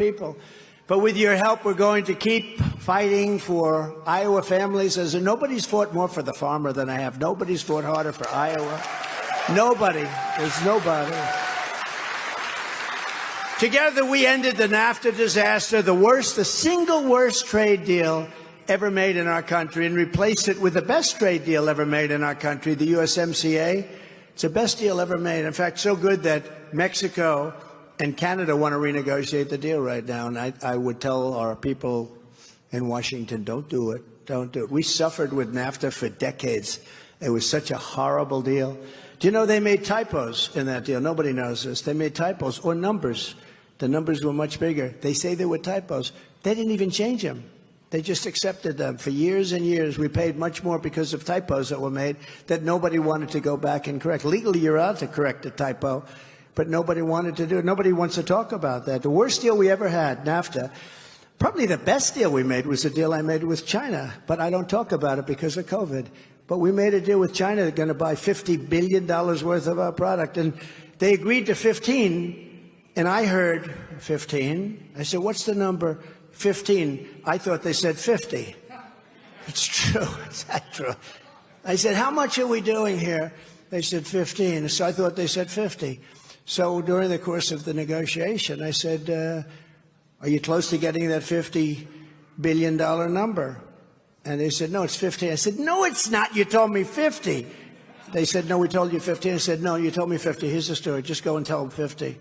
people. But with your help, we're going to keep fighting for Iowa families. As nobody's fought more for the farmer than I have. Nobody's fought harder for Iowa. Nobody. There's nobody. Together, we ended the NAFTA disaster, the single worst trade deal ever made in our country, and replaced it with the best trade deal ever made in our country, the USMCA. It's the best deal ever made. In fact, so good that Mexico and Canada want to renegotiate the deal right now. And I would tell our people in Washington, don't do it. Don't do it. We suffered with NAFTA for decades. It was such a horrible deal. Do you know they made typos in that deal? Nobody knows this. They made typos or numbers. The numbers were much bigger. They say they were typos. They didn't even change them. They just accepted them. For years and years, we paid much more because of typos that were made that nobody wanted to go back and correct. Legally, you're allowed to correct a typo, but nobody wanted to do it. Nobody wants to talk about that. The worst deal we ever had, NAFTA, probably the best deal we made was the deal I made with China, but I don't talk about it because of COVID. But we made a deal with China. They're going to buy $50 billion worth of our product, and they agreed to 15, and I heard 15. I said, what's the number? 15. I thought they said 50. It's true. It's not true. I said, how much are we doing here? They said 15. So I thought they said 50. So during the course of the negotiation, I said, are you close to getting that $50 billion number? And they said, no, it's 50. I said, no, it's not. You told me 50. They said, no, we told you 50. I said, no, you told me 50. Here's the story. Just go and tell them 50.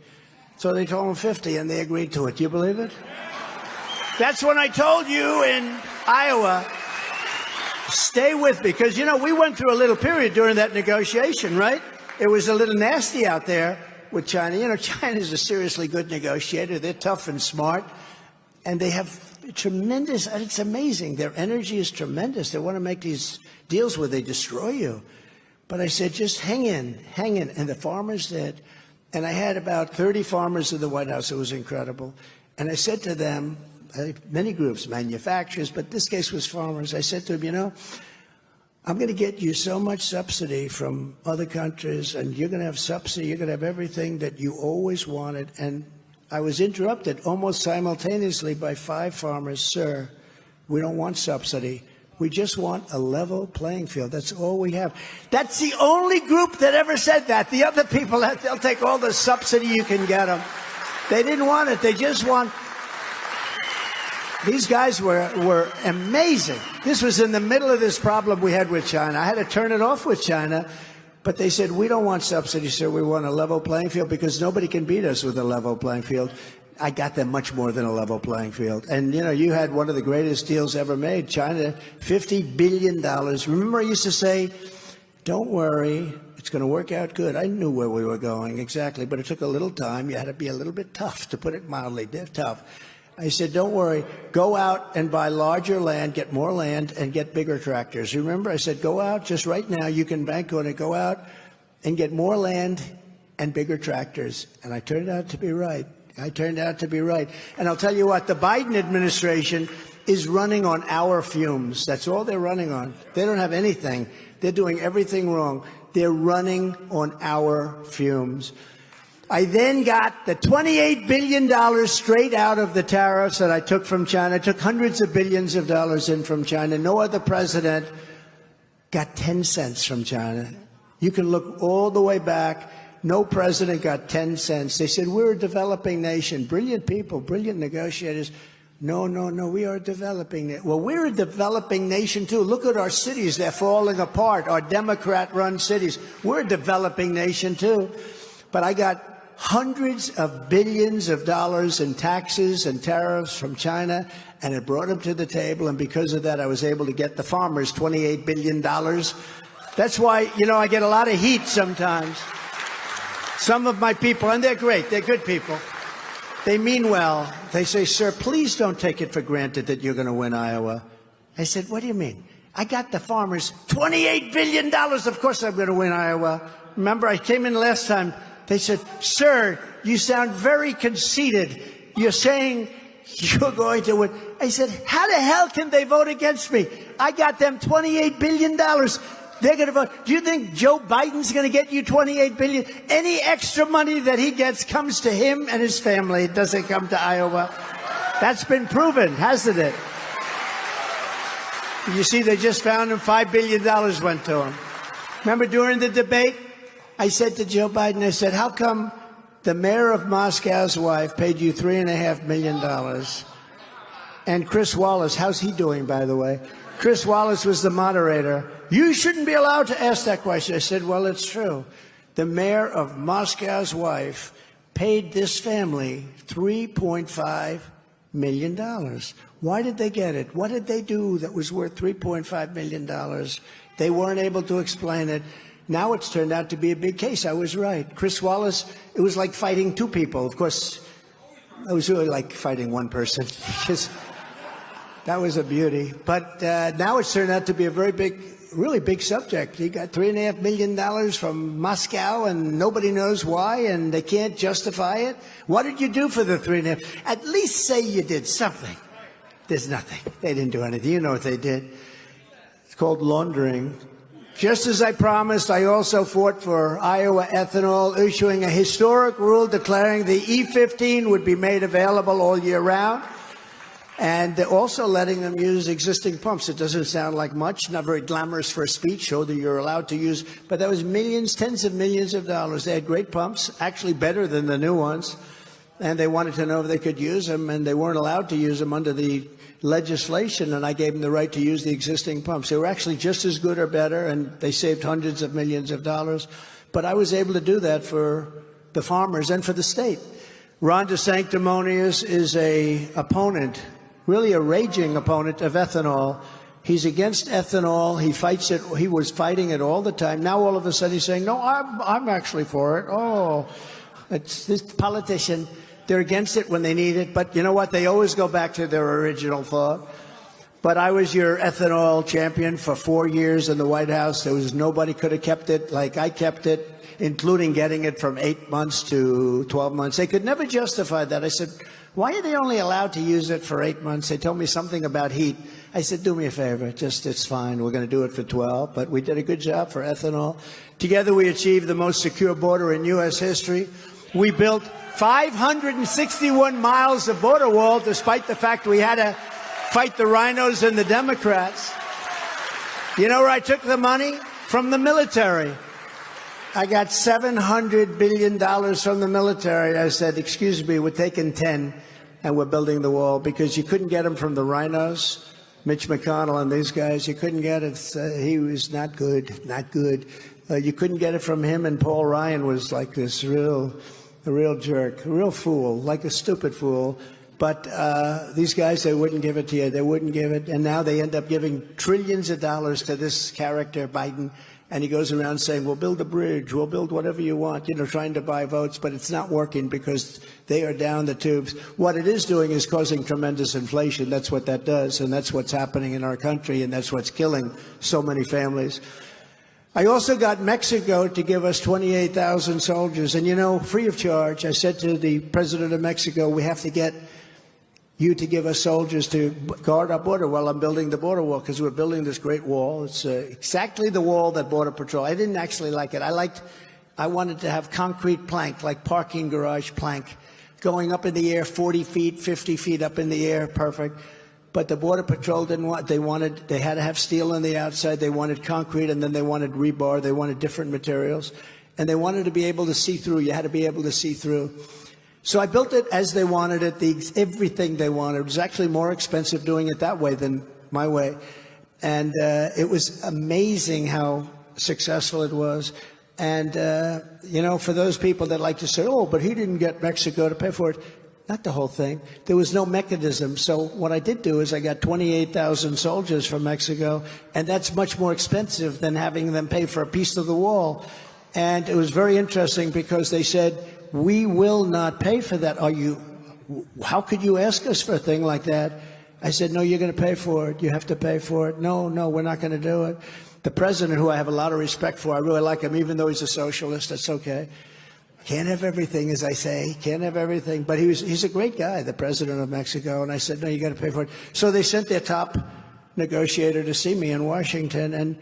So they told them 50, and they agreed to it. Do you believe it? That's when I told you in Iowa, stay with me. Because, you know, we went through a little period during that negotiation, right? It was a little nasty out there with China. You know, China's a seriously good negotiator. They're tough and smart. And they have tremendous, it's amazing. Their energy is tremendous. They want to make these deals where they destroy you. But I said, just hang in, hang in. And the farmers did. And I had about 30 farmers in the White House. It was incredible. And I said to them, many groups, manufacturers, but this case was farmers. I said to them, you know, I'm going to get you so much subsidy from other countries, and you're going to have subsidy, you're going to have everything that you always wanted. And I was interrupted almost simultaneously by 5 farmers. Sir, we don't want subsidy. We just want a level playing field. That's all we have. That's the only group that ever said that. The other people, they'll take all the subsidy you can get them. They didn't want it. They just want... These guys were amazing. This was in the middle of this problem we had with China. I had to turn it off with China, but they said, we don't want subsidies, sir. We want a level playing field because nobody can beat us with a level playing field. I got them much more than a level playing field. And, you know, you had one of the greatest deals ever made. China, $50 billion. Remember I used to say, don't worry, it's going to work out good. I knew where we were going exactly, but it took a little time. You had to be a little bit tough, to put it mildly. They're tough. I said, don't worry, go out and buy larger land, get more land, and get bigger tractors. Remember, I said, go out just right now. You can bank on it. Go out and get more land and bigger tractors. And I turned out to be right. I turned out to be right. And I'll tell you what, the Biden administration is running on our fumes. That's all they're running on. They don't have anything. They're doing everything wrong. They're running on our fumes. I then got the $28 billion straight out of the tariffs that I took from China. I took hundreds of billions of dollars in from China. No other president got 10 cents from China. You can look all the way back. No president got 10 cents. They said, we're a developing nation. Brilliant people, brilliant negotiators. No, no, no, we are a developing nation. Well, we're a developing nation, too. Look at our cities. They're falling apart, our Democrat-run cities. We're a developing nation, too. But I got hundreds of billions of dollars in taxes and tariffs from China, and it brought them to the table. And because of that, I was able to get the farmers $28 billion. That's why, you know, I get a lot of heat sometimes. Some of my people, and they're great, they're good people, they mean well. They say, sir, please don't take it for granted that you're going to win Iowa. I said, what do you mean? I got the farmers $28 billion. Of course I'm going to win Iowa. Remember, I came in last time. They said, sir, you sound very conceited. You're saying you're going to win. I said, how the hell can they vote against me? I got them $28 billion. They're going to vote. Do you think Joe Biden's going to get you $28 billion? Any extra money that he gets comes to him and his family. It doesn't come to Iowa. That's been proven, hasn't it? You see, they just found him. $5 billion went to him. Remember during the debate, I said to Joe Biden, I said, how come the mayor of Moscow's wife paid you $3.5 million? And Chris Wallace, how's he doing, by the way? Chris Wallace was the moderator. You shouldn't be allowed to ask that question. I said, well, it's true. The mayor of Moscow's wife paid this family $3.5 million. Why did they get it? What did they do that was worth $3.5 million? They weren't able to explain it. Now it's turned out to be a big case. I was right. Chris Wallace, it was like fighting two people. Of course, it was really like fighting one person. Because that was a beauty. But now it's turned out to be a very big, really big subject. He got $3.5 million from Moscow, and nobody knows why, and they can't justify it. What did you do for the $3.5? At least say you did something. There's nothing. They didn't do anything. You know what they did. It's called laundering. Just as I promised, I also fought for Iowa ethanol, issuing a historic rule declaring the E15 would be made available all year round, and also letting them use existing pumps. It doesn't sound like much, not very glamorous for a speech, show that you're allowed to use, but that was millions, tens of millions of dollars. They had great pumps, actually better than the new ones, and they wanted to know if they could use them, and they weren't allowed to use them under the legislation, and I gave them the right to use the existing pumps. They were actually just as good or better, and they saved hundreds of millions of dollars. But I was able to do that for the farmers and for the state. Ron DeSanctimonious is a opponent, really a raging opponent of ethanol. He's against ethanol. He fights it. He was fighting it all the time. Now all of a sudden he's saying, no, I'm actually for it. Oh, it's this politician. They're against it when they need it, but you know what? They always go back to their original thought. But I was your ethanol champion for 4 years in the White House. There was nobody could have kept it like I kept it, including getting it from 8 months to 12 months. They could never justify that. I said, why are they only allowed to use it for 8 months? They told me something about heat. I said, do me a favor, just it's fine. We're going to do it for 12. But we did a good job for ethanol. Together we achieved the most secure border in U.S. history. We built 561 miles of border wall, despite the fact we had to fight the rhinos and the Democrats. You know where I took the money? From the military. I got $700 billion from the military. I said, excuse me, we're taking 10 and we're building the wall, because you couldn't get them from the rhinos, Mitch McConnell and these guys. You couldn't get it. He was not good, not good. You couldn't get it from him, and Paul Ryan was like this a real jerk, a real fool, like a stupid fool. But these guys, they wouldn't give it to you. They wouldn't give it. And now they end up giving trillions of dollars to this character, Biden. And he goes around saying, we'll build a bridge, we'll build whatever you want, you know, trying to buy votes. But it's not working because they are down the tubes. What it is doing is causing tremendous inflation. That's what that does. And that's what's happening in our country. And that's what's killing so many families. I also got Mexico to give us 28,000 soldiers, and, you know, free of charge. I said to the president of Mexico, we have to get you to give us soldiers to guard our border while I'm building the border wall, because we're building this great wall. It's exactly the wall that Border Patrol. I didn't actually like it. I wanted to have concrete plank, like parking garage plank, going up in the air 40 feet, 50 feet up in the air, perfect. But the Border Patrol didn't want, they had to have steel on the outside, they wanted concrete, and then they wanted rebar, they wanted different materials, and they wanted to be able to see through. You had to be able to see through. So I built it as they wanted it, everything they wanted. It was actually more expensive doing it that way than my way. And it was amazing how successful it was. And, you know, for those people that like to say, oh, but he didn't get Mexico to pay for it. Not the whole thing. There was no mechanism. So what I did do is I got 28,000 soldiers from Mexico, and that's much more expensive than having them pay for a piece of the wall. And it was very interesting because they said, we will not pay for that. How could you ask us for a thing like that? I said, no, you're going to pay for it. You have to pay for it. No, we're not going to do it. The president, who I have a lot of respect for, I really like him, even though he's a socialist, that's okay. Can't have everything, as I say. Can't have everything. But he's a great guy, the president of Mexico. And I said, no, you got to pay for it. So they sent their top negotiator to see me in Washington. And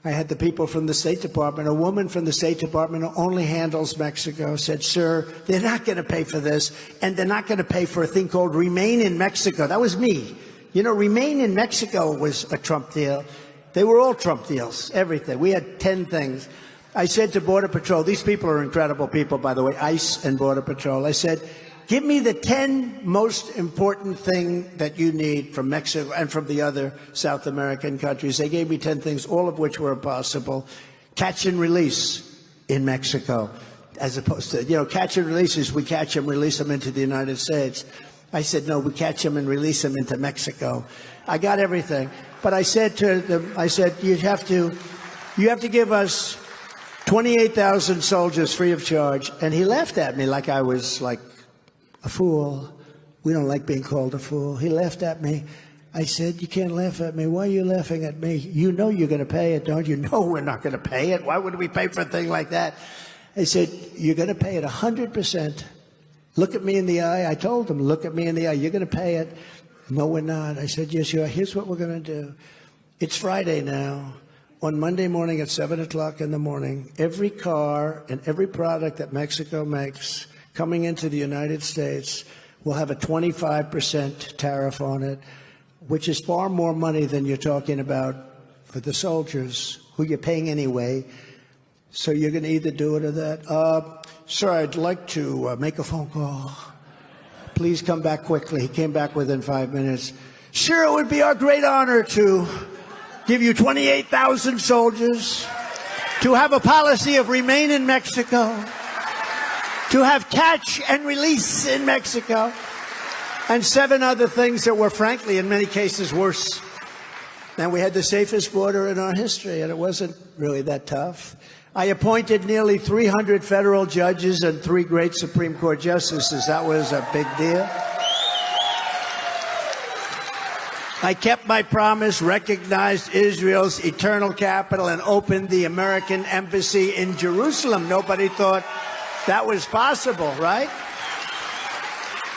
I had the people from the State Department. A woman from the State Department who only handles Mexico said, sir, they're not going to pay for this, and they're not going to pay for a thing called Remain in Mexico. That was me. You know, Remain in Mexico was a Trump deal. They were all Trump deals, everything. We had 10 things. I said to Border Patrol, these people are incredible people, by the way, ICE and Border Patrol. I said, give me the 10 most important thing that you need from Mexico and from the other South American countries. They gave me 10 things, all of which were impossible. Catch and release in Mexico, as opposed to, catch and release is we catch them, release them into the United States. I said, no, we catch them and release them into Mexico. I got everything. But I said to them, you have to give us 28,000 soldiers free of charge. And he laughed at me like I was like a fool. We don't like being called a fool. He laughed at me. I said, you can't laugh at me. Why are you laughing at me? You know you're going to pay it, don't you? No, we're not going to pay it. Why would we pay for a thing like that? I said, you're going to pay it 100%. Look at me in the eye. I told him, look at me in the eye. You're going to pay it. No, we're not. I said, yes, you are. Here's what we're going to do. It's Friday now. On Monday morning at 7 o'clock in the morning, every car and every product that Mexico makes coming into the United States will have a 25% tariff on it, which is far more money than you're talking about for the soldiers, who you're paying anyway. So you're going to either do it or that. Sir, I'd like to make a phone call. Please come back quickly. He came back within 5 minutes. Sure, it would be our great honor to give you 28,000 soldiers, to have a policy of remain in Mexico, to have catch and release in Mexico, and 7 other things that were, frankly, in many cases worse. And we had the safest border in our history, and it wasn't really that tough. I appointed nearly 300 federal judges and 3 great Supreme Court justices. That was a big deal. I kept my promise, recognized Israel's eternal capital, and opened the American embassy in Jerusalem. Nobody thought that was possible, right?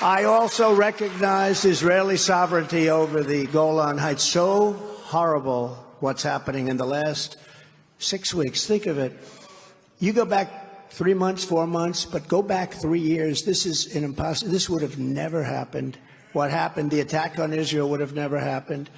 I also recognized Israeli sovereignty over the Golan Heights. So horrible what's happening in the last 6 weeks. Think of it. You go back 3 months, 4 months, but go back 3 years. This is an impossible. This would have never happened. What happened, the attack on Israel would have never happened.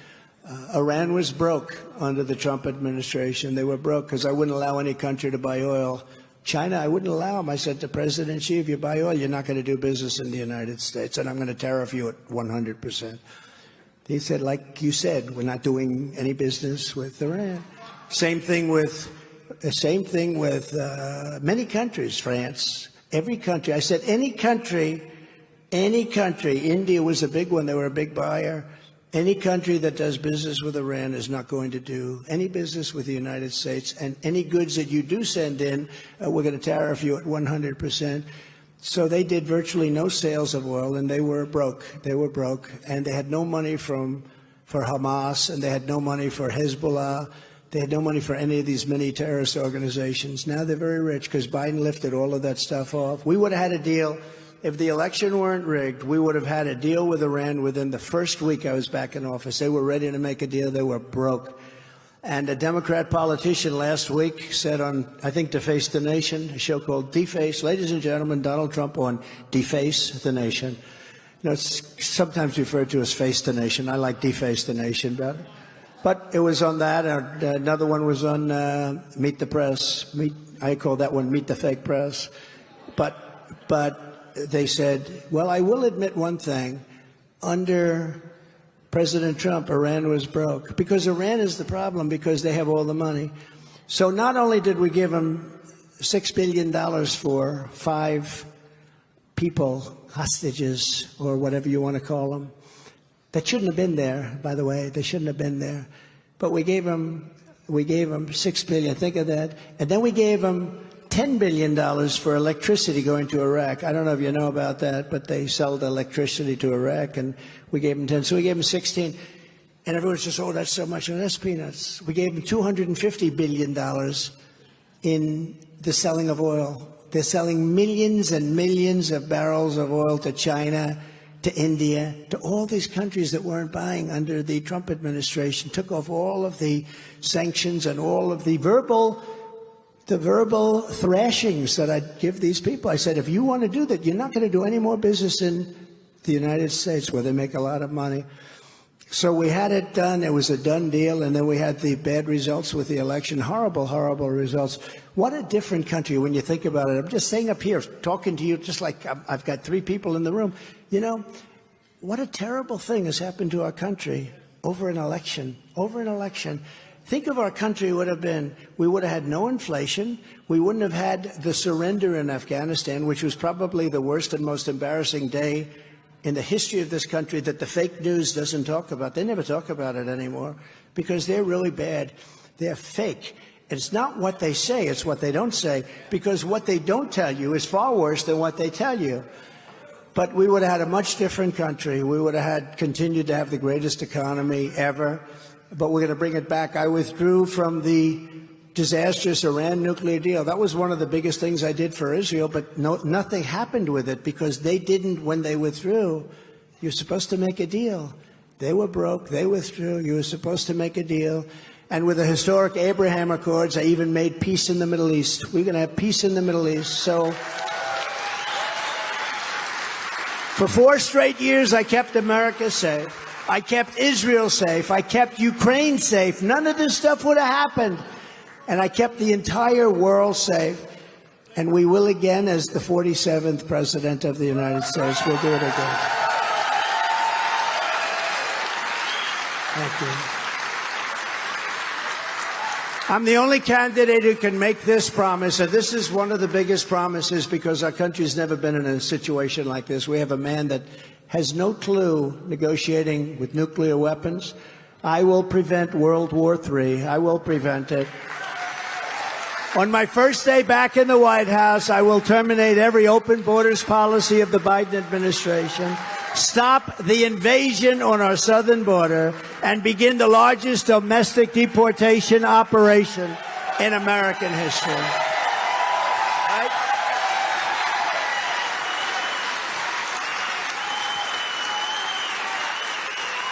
Iran was broke under the Trump administration. They were broke because I wouldn't allow any country to buy oil. China, I wouldn't allow them. I said to President Xi, if you buy oil, you're not going to do business in the United States, and I'm going to tariff you at 100%. He said, like you said, we're not doing any business with Iran. Same thing with many countries, France, every country. I said, any country, India was a big one. They were a big buyer. Any country that does business with Iran is not going to do any business with the United States. And any goods that you do send in, we're going to tariff you at 100%. So they did virtually no sales of oil, and they were broke. They were broke, and they had no money for Hamas, and they had no money for Hezbollah. They had no money for any of these mini terrorist organizations. Now they're very rich because Biden lifted all of that stuff off. We would have had a deal. If the election weren't rigged, we would have had a deal with Iran within the first week I was back in office. They were ready to make a deal. They were broke. And a Democrat politician last week said on, I think, Deface the Nation, a show called Deface. Ladies and gentlemen, Donald Trump on Deface the Nation. You know, it's sometimes referred to as Face the Nation. I like Deface the Nation better. But it was on that. Another one was on Meet the Press. I call that one Meet the Fake Press. But they said, well, I will admit one thing. Under President Trump, Iran was broke. Because Iran is the problem, because they have all the money. So not only did we give them $6 billion for 5 people, hostages, or whatever you want to call them, that shouldn't have been there, by the way. They shouldn't have been there. But we gave them $6 billion. Think of that. And then we gave them $10 billion for electricity going to Iraq. I don't know if you know about that, but they sold electricity to Iraq, and we gave them 10. So we gave them 16. And everyone says, oh, that's so much. And that's peanuts. We gave them $250 billion in the selling of oil. They're selling millions and millions of barrels of oil to China, to India, to all these countries that weren't buying under the Trump administration, took off all of the sanctions and all of the verbal thrashings that I'd give these people. I said, if you want to do that, you're not going to do any more business in the United States where they make a lot of money. So we had it done. It was a done deal. And then we had the bad results with the election. Horrible, horrible results. What a different country when you think about it. I'm just saying up here, talking to you, just like I've got 3 people in the room. You know, what a terrible thing has happened to our country over an election. Over an election. Think of our country would have been, we would have had no inflation. We wouldn't have had the surrender in Afghanistan, which was probably the worst and most embarrassing day in the history of this country that the fake news doesn't talk about. They never talk about it anymore because they're really bad. They're fake. It's not what they say, it's what they don't say, because what they don't tell you is far worse than what they tell you. But we would have had a much different country. We would have had continued to have the greatest economy ever, but we're going to bring it back. I withdrew from the disastrous Iran nuclear deal. That was one of the biggest things I did for Israel, but nothing happened with it because they didn't, when they withdrew, you're supposed to make a deal. They were broke. They withdrew. You were supposed to make a deal. And with the historic Abraham Accords, I even made peace in the Middle East. We're going to have peace in the Middle East. So for 4 straight years, I kept America safe. I kept Israel safe. I kept Ukraine safe. None of this stuff would have happened. And I kept the entire world safe. And we will again as the 47th President of the United States. We'll do it again. Thank you. I'm the only candidate who can make this promise, and this is one of the biggest promises because our country's never been in a situation like this. We have a man that has no clue negotiating with nuclear weapons. I will prevent World War III. I will prevent it. On my first day back in the White House, I will terminate every open borders policy of the Biden administration, stop the invasion on our southern border, and begin the largest domestic deportation operation in American history. Right?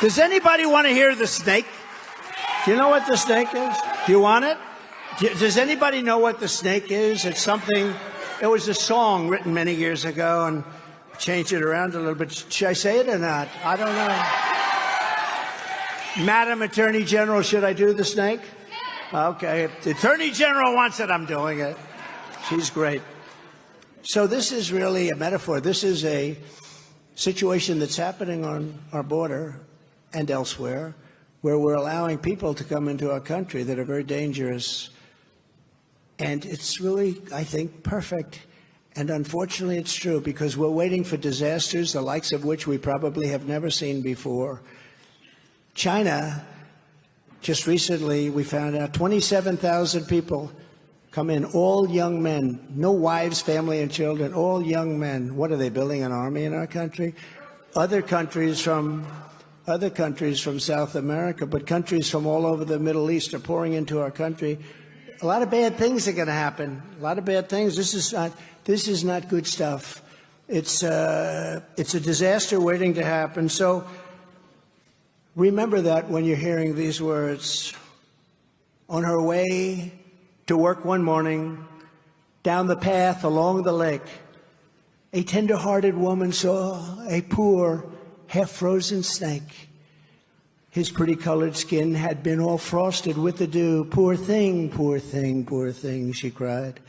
Does anybody want to hear the snake? Do you know what the snake is? Do you want it? Does anybody know what the snake is? It's something, it was a song written many years ago and changed it around a little bit. Should I say it or not? I don't know. Madam Attorney General, should I do the snake? Okay. If the Attorney General wants it, I'm doing it. She's great. So this is really a metaphor. This is a situation that's happening on our border and elsewhere where we're allowing people to come into our country that are very dangerous. And it's really, I think, perfect. And unfortunately, it's true because we're waiting for disasters, the likes of which we probably have never seen before. China, just recently, we found out 27,000 people come in, all young men, no wives, family, and children, all young men. What are they, building an army in our country? Other countries from South America, but countries from all over the Middle East are pouring into our country. A lot of bad things are going to happen. A lot of bad things. This is not good stuff. It's a disaster waiting to happen. So remember that when you're hearing these words. On her way to work one morning, down the path along the lake, a tender-hearted woman saw a poor, half-frozen snake. His pretty-colored skin had been all frosted with the dew. Poor thing, poor thing, poor thing, she cried.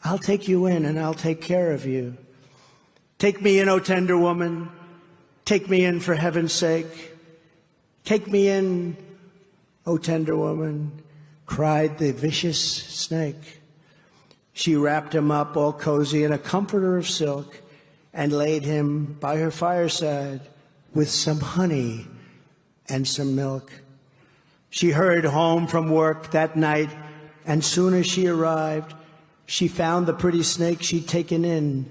I'll take you in and I'll take care of you. Take me in, O tender woman. Take me in for heaven's sake. Take me in, O tender woman, cried the vicious snake. She wrapped him up all cozy in a comforter of silk and laid him by her fireside with some honey and some milk. She hurried home from work that night, and soon as she arrived, she found the pretty snake she'd taken in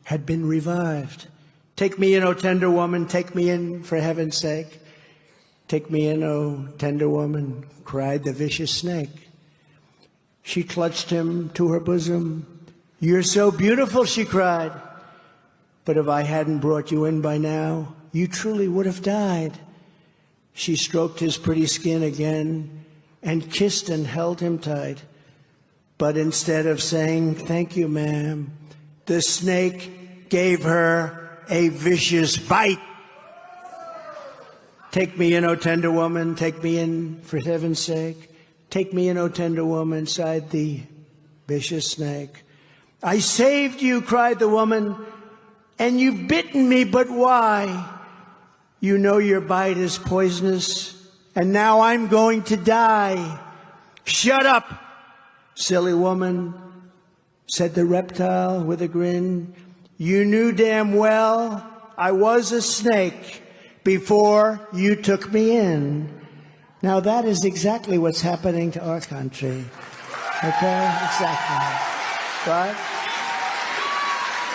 had been revived. Take me in, O tender woman, take me in for heaven's sake. Take me in, O tender woman, cried the vicious snake. She clutched him to her bosom. You're so beautiful, she cried. but if I hadn't brought you in by now, you truly would have died. She stroked his pretty skin again and kissed and held him tight. But instead of saying, "Thank you, ma'am," the snake gave her a vicious bite. Take me in, O tender woman, take me in for heaven's sake. Take me in, O tender woman, sighed the vicious snake. "I saved you," cried the woman, "and you've bitten me, but why? You know your bite is poisonous, and now I'm going to die." "Shut up, silly woman," said the reptile with a grin. "You knew damn well I was a snake before you took me in." Now that is exactly what's happening to our country. Okay? Exactly. Right?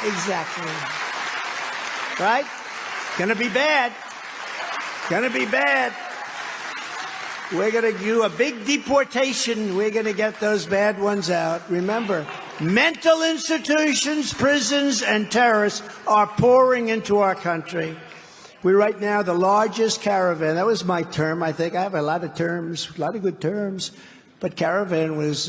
Exactly. Right? Gonna be bad. Gonna be bad. We're gonna do a big deportation. We're gonna get those bad ones out. Remember, mental institutions, prisons, and terrorists are pouring into our country. We're right now the largest caravan. That was my term, I think. I have a lot of terms, a lot of good terms, but caravan was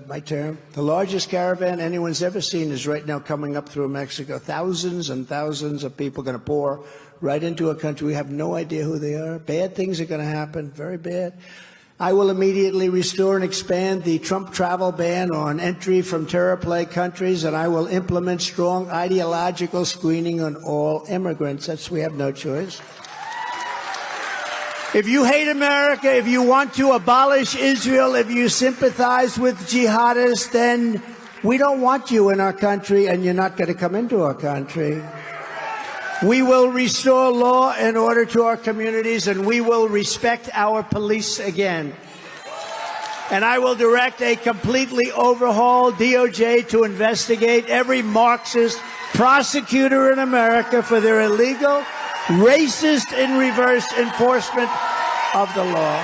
my term. The largest caravan anyone's ever seen is right now coming up through Mexico. Thousands and thousands of people going to pour right into a country. We have no idea who they are. Bad things are going to happen, very bad. I will immediately restore and expand the Trump travel ban on entry from terror-plagued countries, and I will implement strong ideological screening on all immigrants. That's, we have no choice. If you hate America, if you want to abolish Israel, if you sympathize with jihadists, then we don't want you in our country, and you're not going to come into our country. We will restore law and order to our communities, and we will respect our police again. And I will direct a completely overhauled DOJ to investigate every Marxist prosecutor in America for their illegal, racist, and reverse enforcement of the law.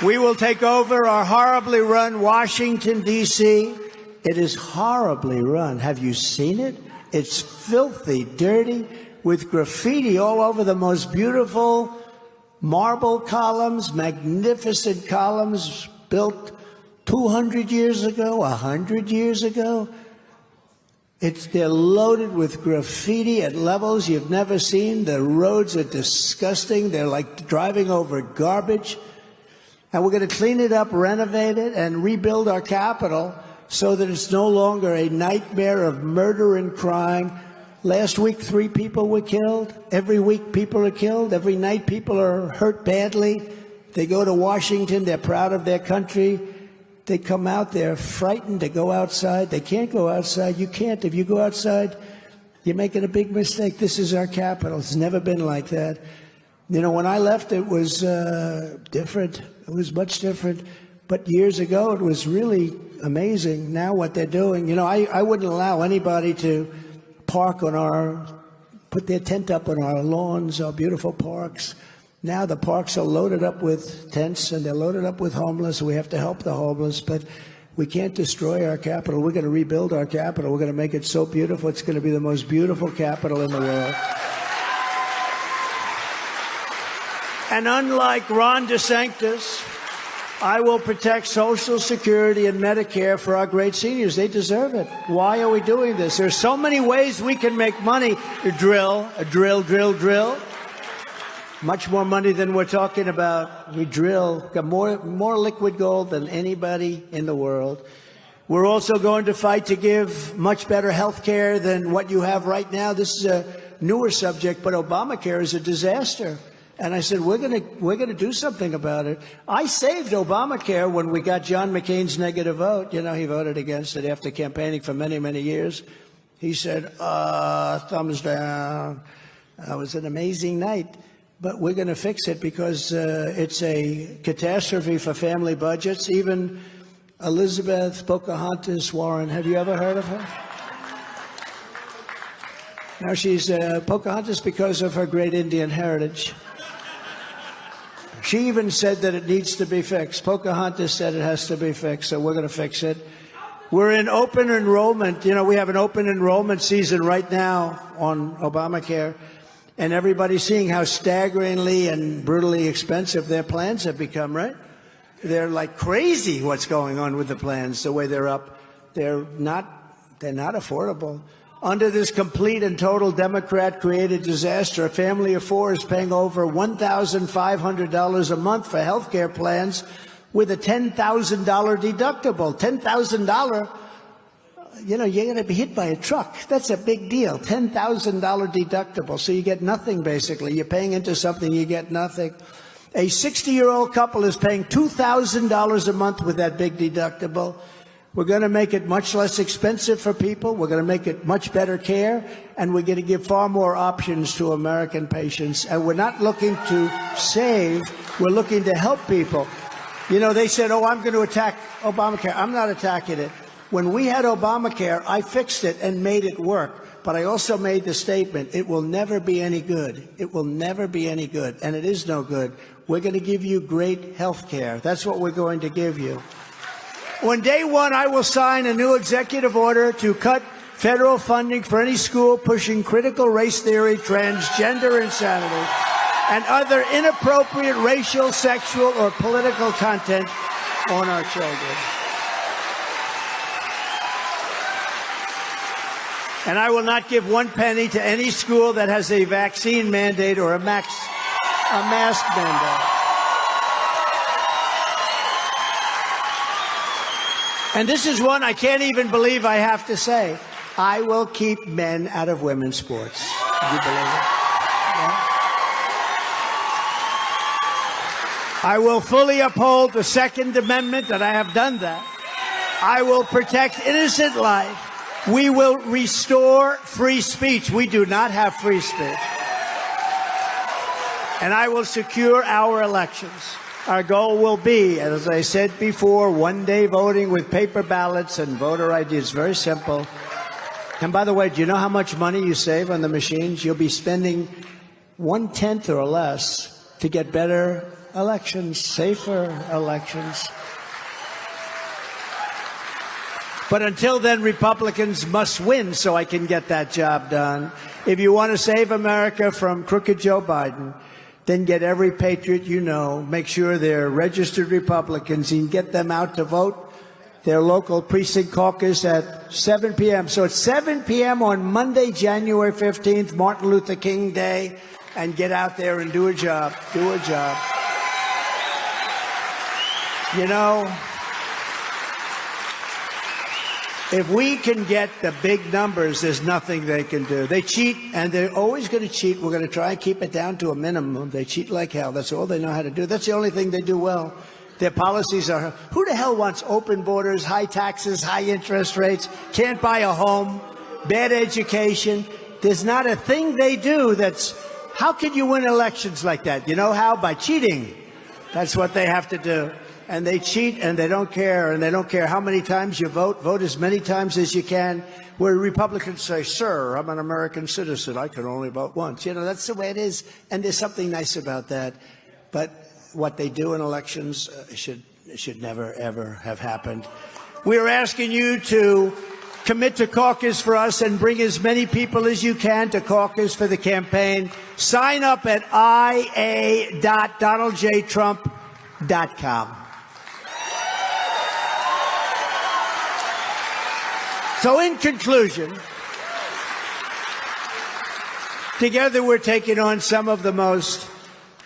We will take over our horribly run Washington, D.C. It is horribly run. Have you seen it? It's filthy, dirty, with graffiti all over the most beautiful marble columns, magnificent columns built 200 years ago, 100 years ago. They're loaded with graffiti at levels you've never seen. The roads are disgusting. They're like driving over garbage. And we're going to clean it up, renovate it, and rebuild our capital so that it's no longer a nightmare of murder and crime. Last week, 3 people were killed. Every week, people are killed. Every night, people are hurt badly. They go to Washington. They're proud of their country. They come out. They're frightened to go outside. They can't go outside. You can't. If you go outside, you're making a big mistake. This is our capital. It's never been like that. You know, when I left, it was different. It was much different. But years ago, it was really amazing. Now what they're doing, you know, I wouldn't allow anybody to park on put their tent up on our lawns, our beautiful parks. Now the parks are loaded up with tents, and they're loaded up with homeless. We have to help the homeless, but we can't destroy our capital. We're going to rebuild our capital. We're going to make it so beautiful. It's going to be the most beautiful capital in the world. And unlike Ron DeSantis, I will protect Social Security and Medicare for our great seniors. They deserve it. Why are we doing this? There's so many ways we can make money. Drill. Much more money than we're talking about. We drill. Got more liquid gold than anybody in the world. We're also going to fight to give much better health care than what you have right now. This is a newer subject, but Obamacare is a disaster. And I said, we're going to do something about it. I saved Obamacare when we got John McCain's negative vote. You know, he voted against it after campaigning for many, many years. He said, thumbs down. It was an amazing night. But we're going to fix it because it's a catastrophe for family budgets. Even Elizabeth Pocahontas Warren, have you ever heard of her? Now, she's Pocahontas because of her great Indian heritage. She even said that it needs to be fixed. Pocahontas said it has to be fixed, so we're going to fix it. We're in open enrollment. You know, we have an open enrollment season right now on Obamacare, and everybody's seeing how staggeringly and brutally expensive their plans have become, right? They're like crazy what's going on with the plans, the way they're up. They're not affordable. Under this complete and total Democrat-created disaster, a family of four is paying over $1,500 a month for health care plans with a $10,000 deductible. $10,000, you know, you're going to be hit by a truck. That's a big deal. $10,000 deductible. So you get nothing, basically. You're paying into something, you get nothing. A 60-year-old couple is paying $2,000 a month with that big deductible. We're going to make it much less expensive for people. We're going to make it much better care. And we're going to give far more options to American patients. And we're not looking to save. We're looking to help people. You know, they said, oh, I'm going to attack Obamacare. I'm not attacking it. When we had Obamacare, I fixed it and made it work. But I also made the statement, it will never be any good. It will never be any good. And it is no good. We're going to give you great health care. That's what we're going to give you. On day one, I will sign a new executive order to cut federal funding for any school pushing critical race theory, transgender insanity, and other inappropriate racial, sexual, or political content on our children. And I will not give one penny to any school that has a vaccine mandate or a mask mandate. And this is one I can't even believe I have to say. I will keep men out of women's sports. Do you believe it? Yeah. I will fully uphold the Second Amendment, and I have done that. I will protect innocent life. We will restore free speech. We do not have free speech. And I will secure our elections. Our goal will be, as I said before, one-day voting with paper ballots and voter ID. It's very simple. And by the way, do you know how much money you save on the machines? You'll be spending 1/10 or less to get better elections, safer elections. But until then, Republicans must win so I can get that job done. If you want to save America from crooked Joe Biden, then get every patriot you know. Make sure they're registered Republicans and get them out to vote their local precinct caucus at 7 p.m. So it's 7 p.m. on Monday, January 15th, Martin Luther King Day, and get out there and do a job. Do a job. You know, if we can get the big numbers, there's nothing they can do. They cheat, and they're always going to cheat. We're going to try and keep it down to a minimum. They cheat like hell. That's all they know how to do. That's the only thing they do well. Their policies are, who the hell wants open borders, high taxes, high interest rates, can't buy a home, bad education? There's not a thing they do that's, how can you win elections like that? You know how? By cheating. That's what they have to do. And they cheat, and they don't care, and they don't care how many times you vote. Vote as many times as you can. Where Republicans say, sir, I'm an American citizen. I can only vote once. You know, that's the way it is, and there's something nice about that. But what they do in elections should never, ever have happened. We are asking you to commit to caucus for us and bring as many people as you can to caucus for the campaign. Sign up at ia.donaldjtrump.com. So in conclusion, together we're taking on some of the most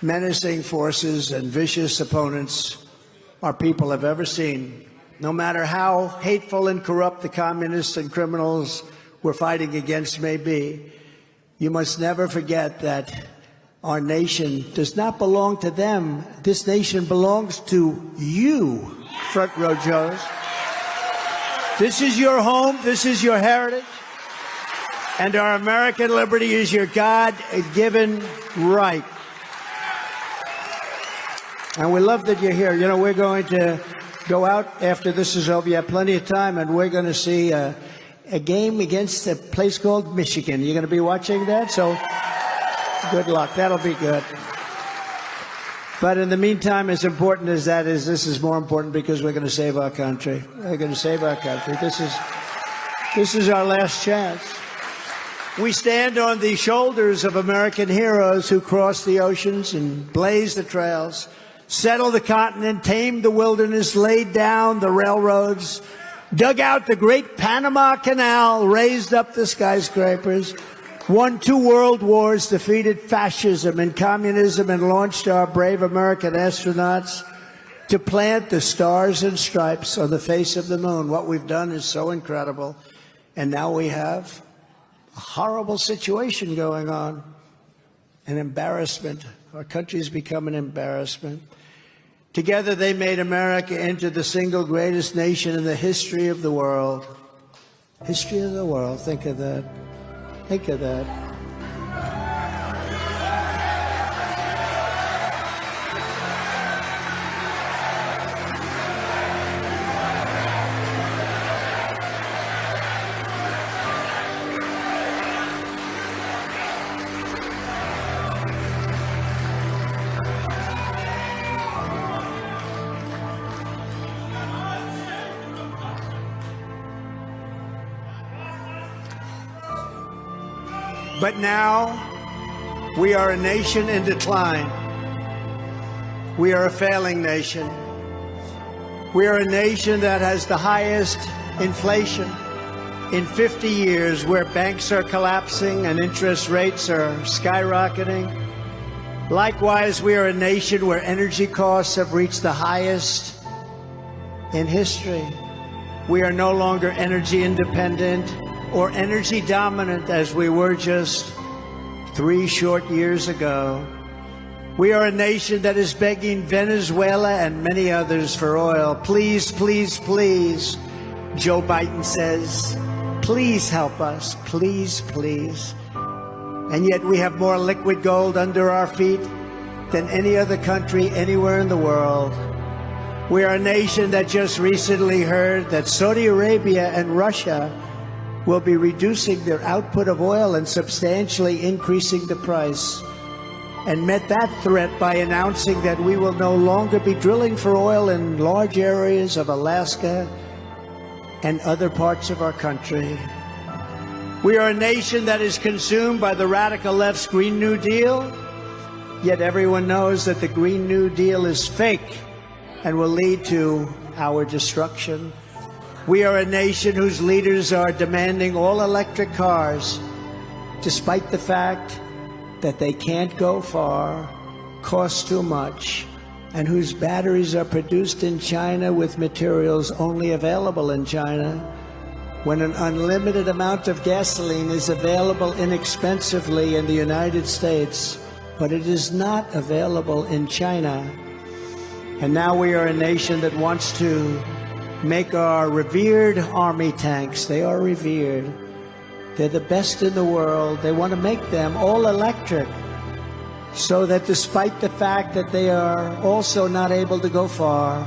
menacing forces and vicious opponents our people have ever seen. No matter how hateful and corrupt the communists and criminals we're fighting against may be, you must never forget that our nation does not belong to them. This nation belongs to you, front row Joes. This is your home. This is your heritage. And our American liberty is your God-given right. And we love that you're here. You know, we're going to go out after this is over. You have plenty of time, and we're going to see a game against a place called Michigan. You're going to be watching that? So good luck. That'll be good. But in the meantime, as important as that is, this is more important because we're going to save our country. We're going to save our country. This is our last chance. We stand on the shoulders of American heroes who crossed the oceans and blazed the trails, settled the continent, tamed the wilderness, laid down the railroads, dug out the great Panama Canal, raised up the skyscrapers, won 2 world wars, defeated fascism and communism, and launched our brave American astronauts to plant the stars and stripes on the face of the moon. What we've done is so incredible. And now we have a horrible situation going on, an embarrassment. Our country's become an embarrassment. Together, they made America into the single greatest nation in the history of the world. History of the world. Think of that. Think of that. But now, we are a nation in decline. We are a failing nation. We are a nation that has the highest inflation in 50 years, where banks are collapsing and interest rates are skyrocketing. Likewise, we are a nation where energy costs have reached the highest in history. We are no longer energy independent or energy dominant as we were just 3 short years ago. We are a nation that is begging Venezuela and many others for oil. Please, please, please, Joe Biden says, please help us, please, please. And yet we have more liquid gold under our feet than any other country anywhere in the world. We are a nation that just recently heard that Saudi Arabia and Russia will be reducing their output of oil and substantially increasing the price, and met that threat by announcing that we will no longer be drilling for oil in large areas of Alaska and other parts of our country. We are a nation that is consumed by the radical left's Green New Deal, yet everyone knows that the Green New Deal is fake and will lead to our destruction. We are a nation whose leaders are demanding all-electric cars, despite the fact that they can't go far, cost too much, and whose batteries are produced in China with materials only available in China, when an unlimited amount of gasoline is available inexpensively in the United States, but it is not available in China. And now we are a nation that wants to make our revered Army tanks, they are revered, they're the best in the world, they want to make them all electric, so that despite the fact that they are also not able to go far,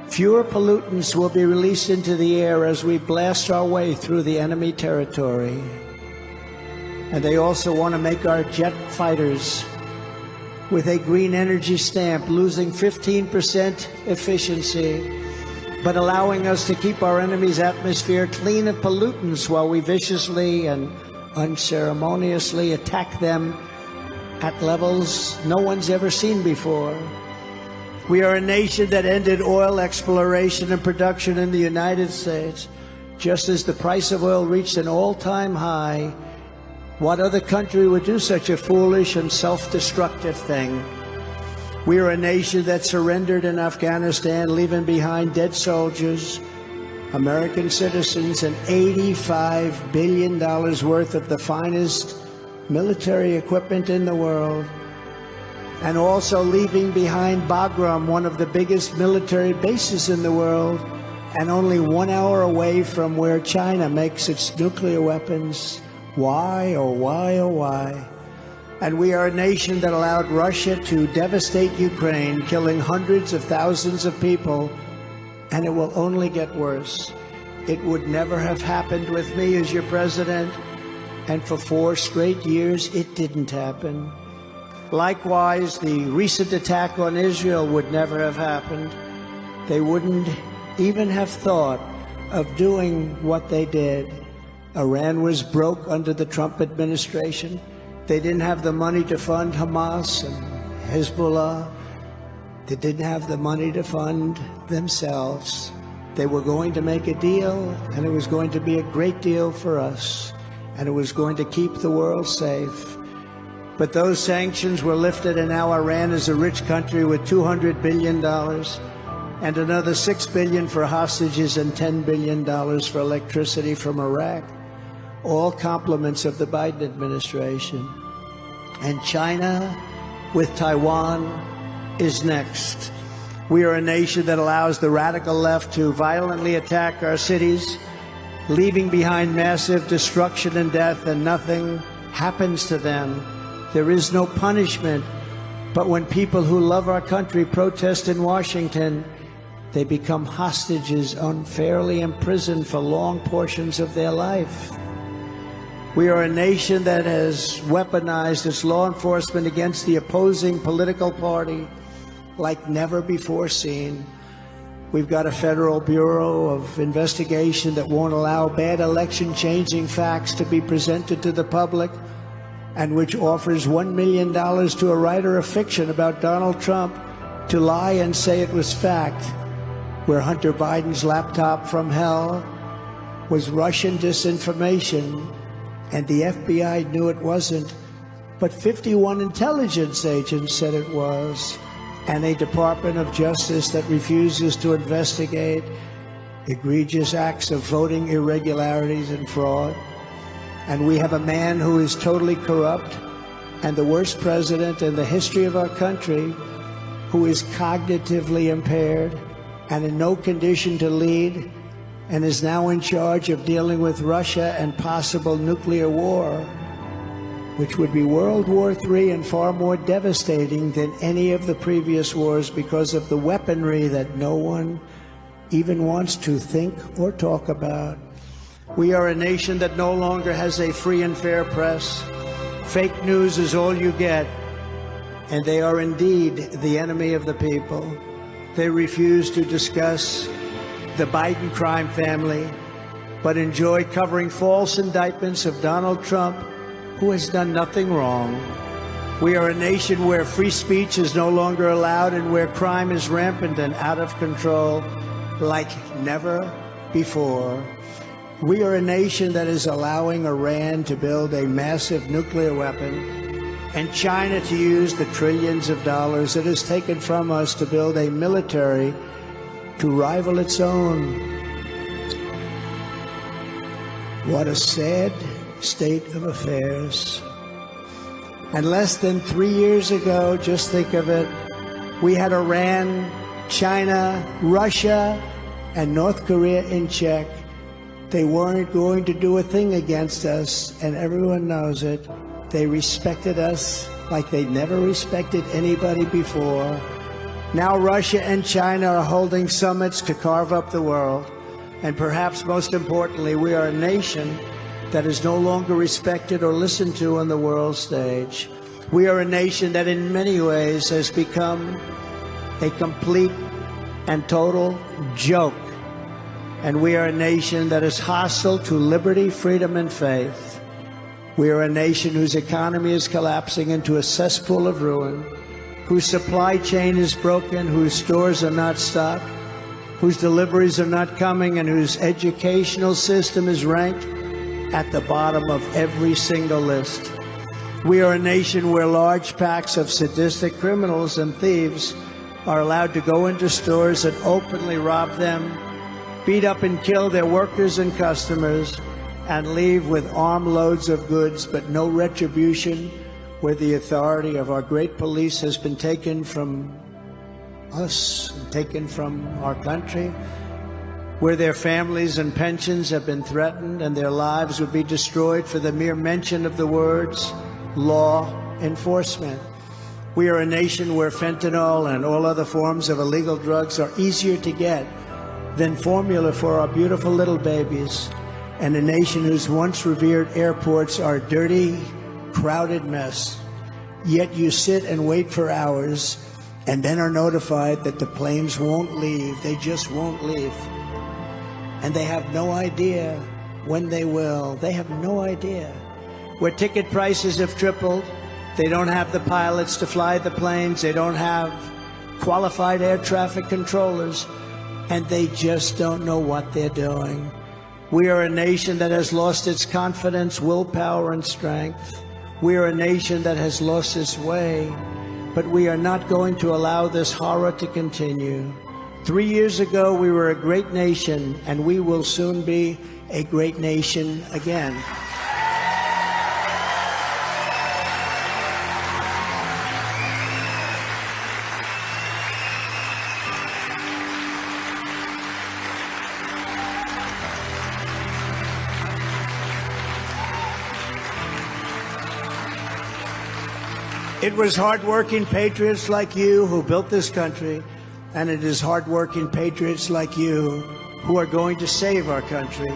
fewer pollutants will be released into the air as we blast our way through the enemy territory. And they also want to make our jet fighters with a green energy stamp, losing 15% efficiency, but allowing us to keep our enemy's atmosphere clean of pollutants while we viciously and unceremoniously attack them at levels no one's ever seen before. We are a nation that ended oil exploration and production in the United States just as the price of oil reached an all-time high. What other country would do such a foolish and self-destructive thing? We are a nation that surrendered in Afghanistan, leaving behind dead soldiers, American citizens, and $85 billion worth of the finest military equipment in the world, and also leaving behind Bagram, one of the biggest military bases in the world, and only 1 hour away from where China makes its nuclear weapons. Why, oh why, oh why? And we are a nation that allowed Russia to devastate Ukraine, killing hundreds of thousands of people, and it will only get worse. It would never have happened with me as your president, and for 4 straight years it didn't happen. Likewise, the recent attack on Israel would never have happened. They wouldn't even have thought of doing what they did. Iran was broke under the Trump administration. They didn't have the money to fund Hamas and Hezbollah. They didn't have the money to fund themselves. They were going to make a deal, and it was going to be a great deal for us, and it was going to keep the world safe. But those sanctions were lifted, and now Iran is a rich country with $200 billion and another $6 billion for hostages and $10 billion for electricity from Iraq. All compliments of the Biden administration. And China, with Taiwan, is next. We are a nation that allows the radical left to violently attack our cities, leaving behind massive destruction and death, and nothing happens to them. There is no punishment. But when people who love our country protest in Washington, they become hostages, unfairly imprisoned for long portions of their life. We are a nation that has weaponized its law enforcement against the opposing political party like never before seen. We've got a federal bureau of investigation that won't allow bad election-changing facts to be presented to the public, and which offers $1 million to a writer of fiction about Donald Trump to lie and say it was fact, where Hunter Biden's laptop from hell was Russian disinformation, and the FBI knew it wasn't, but 51 intelligence agents said it was, and a Department of Justice that refuses to investigate egregious acts of voting irregularities and fraud. And we have a man who is totally corrupt and the worst president in the history of our country, who is cognitively impaired and in no condition to lead, and is now in charge of dealing with Russia and possible nuclear war, which would be World War III and far more devastating than any of the previous wars because of the weaponry that no one even wants to think or talk about. We are a nation that no longer has a free and fair press. Fake news is all you get, and they are indeed the enemy of the people. They refuse to discuss the Biden crime family, but enjoy covering false indictments of Donald Trump, who has done nothing wrong. We are a nation where free speech is no longer allowed and where crime is rampant and out of control like never before. We are a nation that is allowing Iran to build a massive nuclear weapon and China to use the trillions of dollars it has taken from us to build a military to rival its own. What a sad state of affairs. And less than 3 years ago, just think of it, we had Iran, China, Russia, and North Korea in check. They weren't going to do a thing against us, and everyone knows it. They respected us like they never respected anybody before. Now Russia and China are holding summits to carve up the world. And perhaps most importantly, we are a nation that is no longer respected or listened to on the world stage. We are a nation that in many ways has become a complete and total joke. And we are a nation that is hostile to liberty, freedom, and faith. We are a nation whose economy is collapsing into a cesspool of ruin, whose supply chain is broken, whose stores are not stocked, whose deliveries are not coming, and whose educational system is ranked at the bottom of every single list. We are a nation where large packs of sadistic criminals and thieves are allowed to go into stores and openly rob them, beat up and kill their workers and customers, and leave with armloads of goods, but no retribution, where the authority of our great police has been taken from us, taken from our country, where their families and pensions have been threatened and their lives would be destroyed for the mere mention of the words law enforcement. We are a nation where fentanyl and all other forms of illegal drugs are easier to get than formula for our beautiful little babies, and a nation whose once revered airports are a dirty, crowded mess. yet you sit and wait for hours and then are notified that the planes won't leave. They just won't leave. And they have no idea when they will. They have no idea. Where ticket prices have tripled, they don't have the pilots to fly the planes, they don't have qualified air traffic controllers, and they just don't know what they're doing. We are a nation that has lost its confidence, willpower, and strength. We are a nation that has lost its way, but we are not going to allow this horror to continue. 3 years ago, we were a great nation, and we will soon be a great nation again. It was hardworking patriots like you who built this country, and it is hardworking patriots like you who are going to save our country.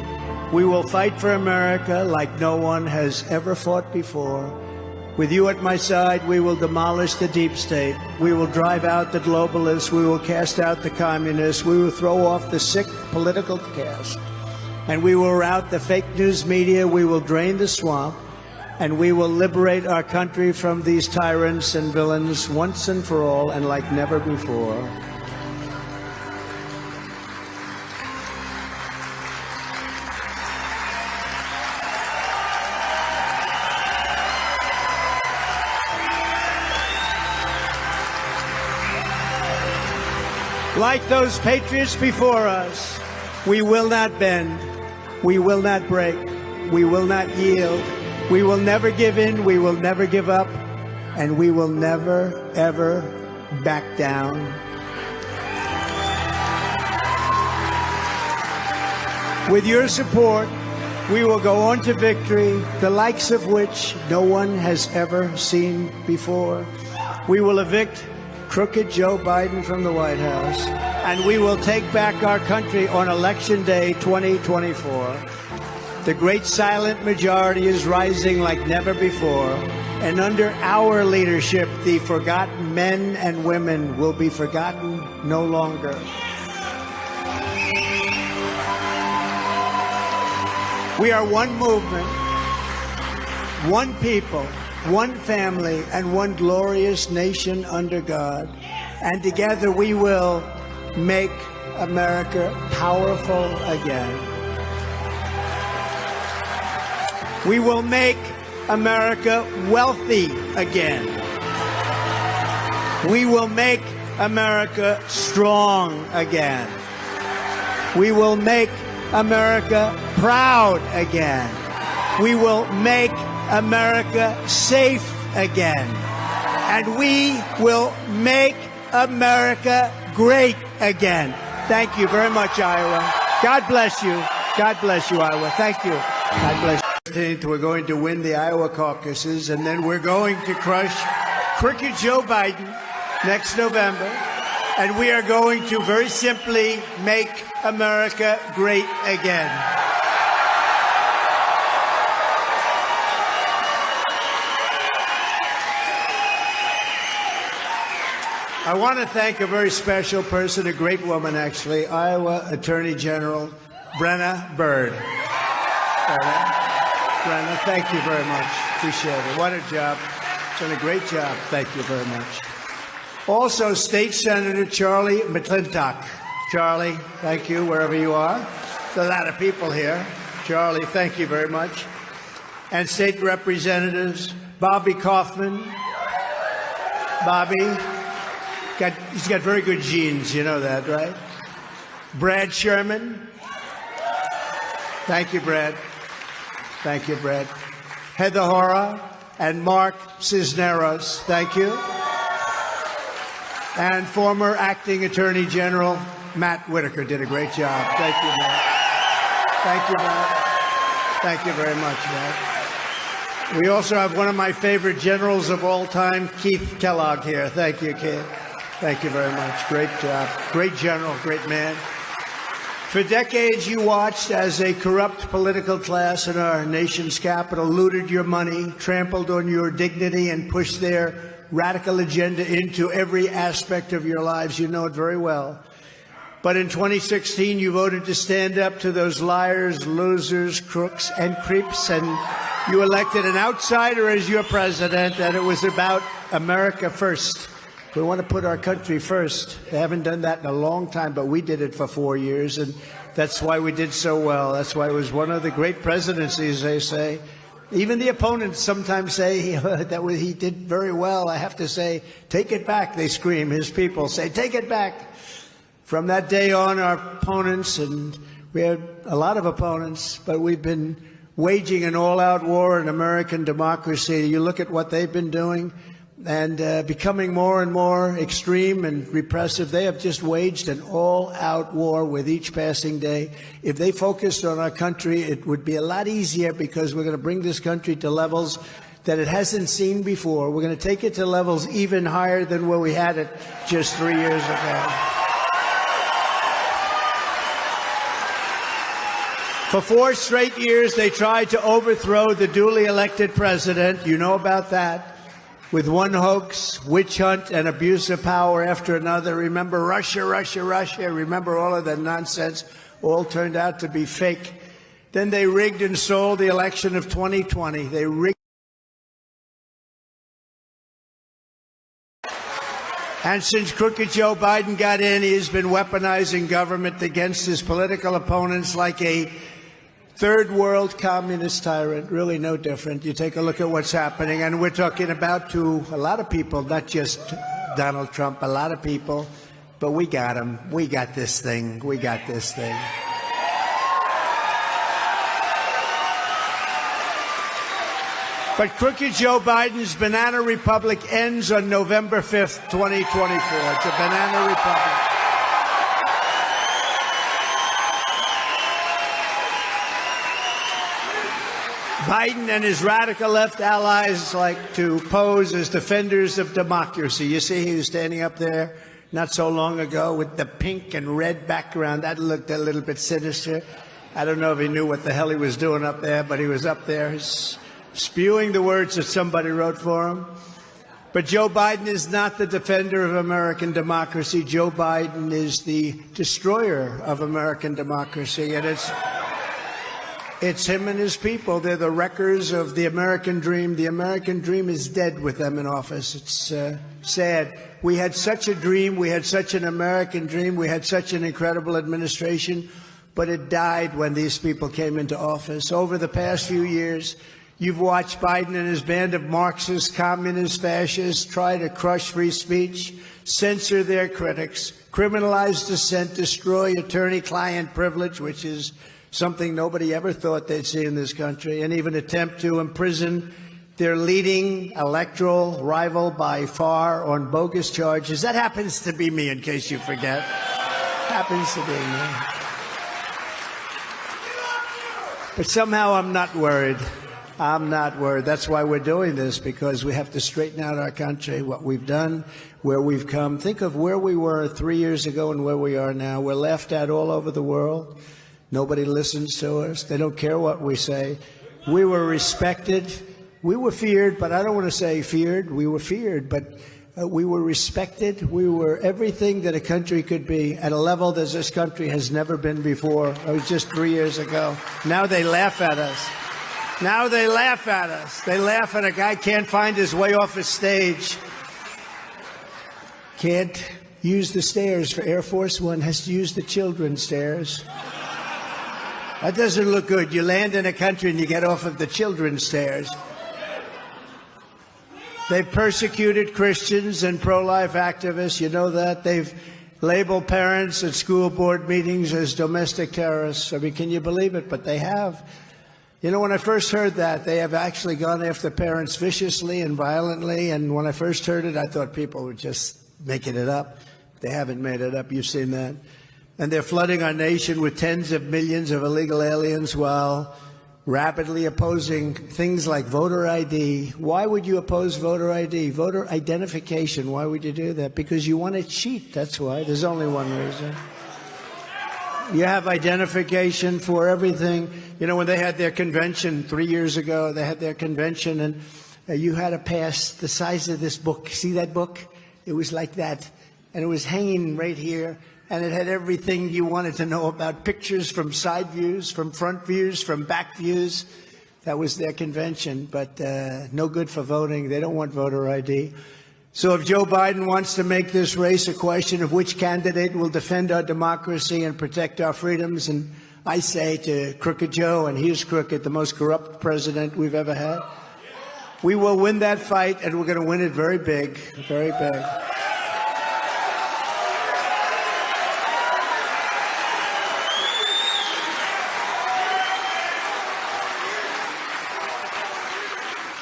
We will fight for America like no one has ever fought before. With you at my side, we will demolish the deep state. We will drive out the globalists. We will cast out the communists. We will throw off the sick political caste. And we will rout the fake news media. We will drain the swamp. And we will liberate our country from these tyrants and villains once and for all and like never before. Like those patriots before us, we will not bend, we will not break, we will not yield. We will never give in, we will never give up, and we will never, ever back down. With your support, we will go on to victory, the likes of which no one has ever seen before. We will evict crooked Joe Biden from the White House, and we will take back our country on Election Day 2024. The great silent majority is rising like never before, and under our leadership, the forgotten men and women will be forgotten no longer. We are one movement, one people, one family, and one glorious nation under God. And together we will make America powerful again. We will make America wealthy again. We will make America strong again. We will make America proud again. We will make America safe again. And we will make America great again. Thank you very much, Iowa. God bless you. God bless you, Iowa. Thank you. God bless you. We're going to win the Iowa caucuses, and then we're going to crush crooked Joe Biden next November. And we are going to very simply make America great again. I want to thank a very special person, a great woman, actually, Iowa Attorney General Brenna Byrd. Brenna, thank you very much. Appreciate it. What a job. Done a great job. Thank you very much. Also, State Senator Charlie McClintock. Charlie, thank you, wherever you are. There's a lot of people here. Charlie, thank you very much. And State Representatives Bobby Kaufman. Bobby, he's got very good genes, you know that, right? Brad Sherman. Thank you, Brad. Thank you, Brad. Heather Hora and Mark Cisneros. Thank you. And former Acting Attorney General Matt Whitaker did a great job. Thank you, Matt. Thank you, Matt. Thank you very much, Matt. We also have one of my favorite generals of all time, Keith Kellogg, here. Thank you, Keith. Thank you very much. Great job. Great general, great man. For decades, you watched as a corrupt political class in our nation's capital looted your money, trampled on your dignity, and pushed their radical agenda into every aspect of your lives. You know it very well. But in 2016, you voted to stand up to those liars, losers, crooks, and creeps, and you elected an outsider as your president, and it was about America first. We want to put our country first. They haven't done that in a long time, but we did it for 4 years, and that's why we did so well. That's why it was one of the great presidencies, they say. Even the opponents sometimes say he did very well. I have to say, take it back, they scream. His people say, take it back. From that day on, our opponents, and we had a lot of opponents, but we've been waging an all-out war in American democracy. You look at what they've been doing, and becoming more and more extreme and repressive. They have just waged an all-out war with each passing day. If they focused on our country, it would be a lot easier, because we're going to bring this country to levels that it hasn't seen before. We're going to take it to levels even higher than where we had it just 3 years ago. For 4 straight years, they tried to overthrow the duly elected president. You know about that. With one hoax, witch hunt, and abuse of power after another. Remember Russia, Russia, Russia. Remember all of that nonsense. All turned out to be fake. Then they rigged and sold the election of 2020. They rigged. And since crooked Joe Biden got in, he has been weaponizing government against his political opponents like a third world communist tyrant. Really no different. You take a look at what's happening, and we're talking about to a lot of people, not just Donald Trump, a lot of people, but we got him. We got this thing. We got this thing. But crooked Joe Biden's banana republic ends on November 5th, 2024. It's a banana republic. Biden and his radical left allies like to pose as defenders of democracy. You see, he was standing up there not so long ago with the pink and red background. That looked a little bit sinister. I don't know if he knew what the hell he was doing up there, but he was up there spewing the words that somebody wrote for him. But Joe Biden is not the defender of American democracy. Joe Biden is the destroyer of American democracy, and it's him and his people. They're the wreckers of the American dream. The American dream is dead with them in office. It's sad. We had such a dream. We had such an American dream. We had such an incredible administration, but it died when these people came into office. Over the past few years, you've watched Biden and his band of Marxists, communists, fascists try to crush free speech, censor their critics, criminalize dissent, destroy attorney-client privilege, which is something nobody ever thought they'd see in this country, and even attempt to imprison their leading electoral rival by far on bogus charges. That happens to be me, in case you forget. Happens to be me. But somehow I'm not worried. I'm not worried. That's why we're doing this, because we have to straighten out our country, what we've done, where we've come. Think of where we were 3 years ago and where we are now. We're laughed at all over the world. Nobody listens to us. They don't care what we say. We were respected. We were feared, but I don't want to say feared. We were feared, but we were respected. We were everything that a country could be at a level that this country has never been before. It was just 3 years ago. Now they laugh at us. Now they laugh at us. They laugh at a guy can't find his way off a stage. Can't use the stairs for Air Force One, has to use the children's stairs. That doesn't look good. You land in a country and you get off of the children's stairs. They've persecuted Christians and pro-life activists. You know that. They've labeled parents at school board meetings as domestic terrorists. I mean, can you believe it? But they have. You know, when I first heard that, they have actually gone after parents viciously and violently. And when I first heard it, I thought people were just making it up. They haven't made it up. You've seen that. And they're flooding our nation with tens of millions of illegal aliens while rapidly opposing things like voter ID. Why would you oppose voter ID? Voter identification. Why would you do that? Because you want to cheat. That's why. There's only one reason. You have identification for everything. You know, when they had their convention 3 years ago, they had their convention, and you had a pass the size of this book. See that book? It was like that. And it was hanging right here, and it had everything you wanted to know about pictures from side views, from front views, from back views. That was their convention, but no good for voting. They don't want voter ID. So if Joe Biden wants to make this race a question of which candidate will defend our democracy and protect our freedoms, and I say to Crooked Joe, and he's crooked, the most corrupt president we've ever had, we will win that fight, and we're going to win it very big, very big.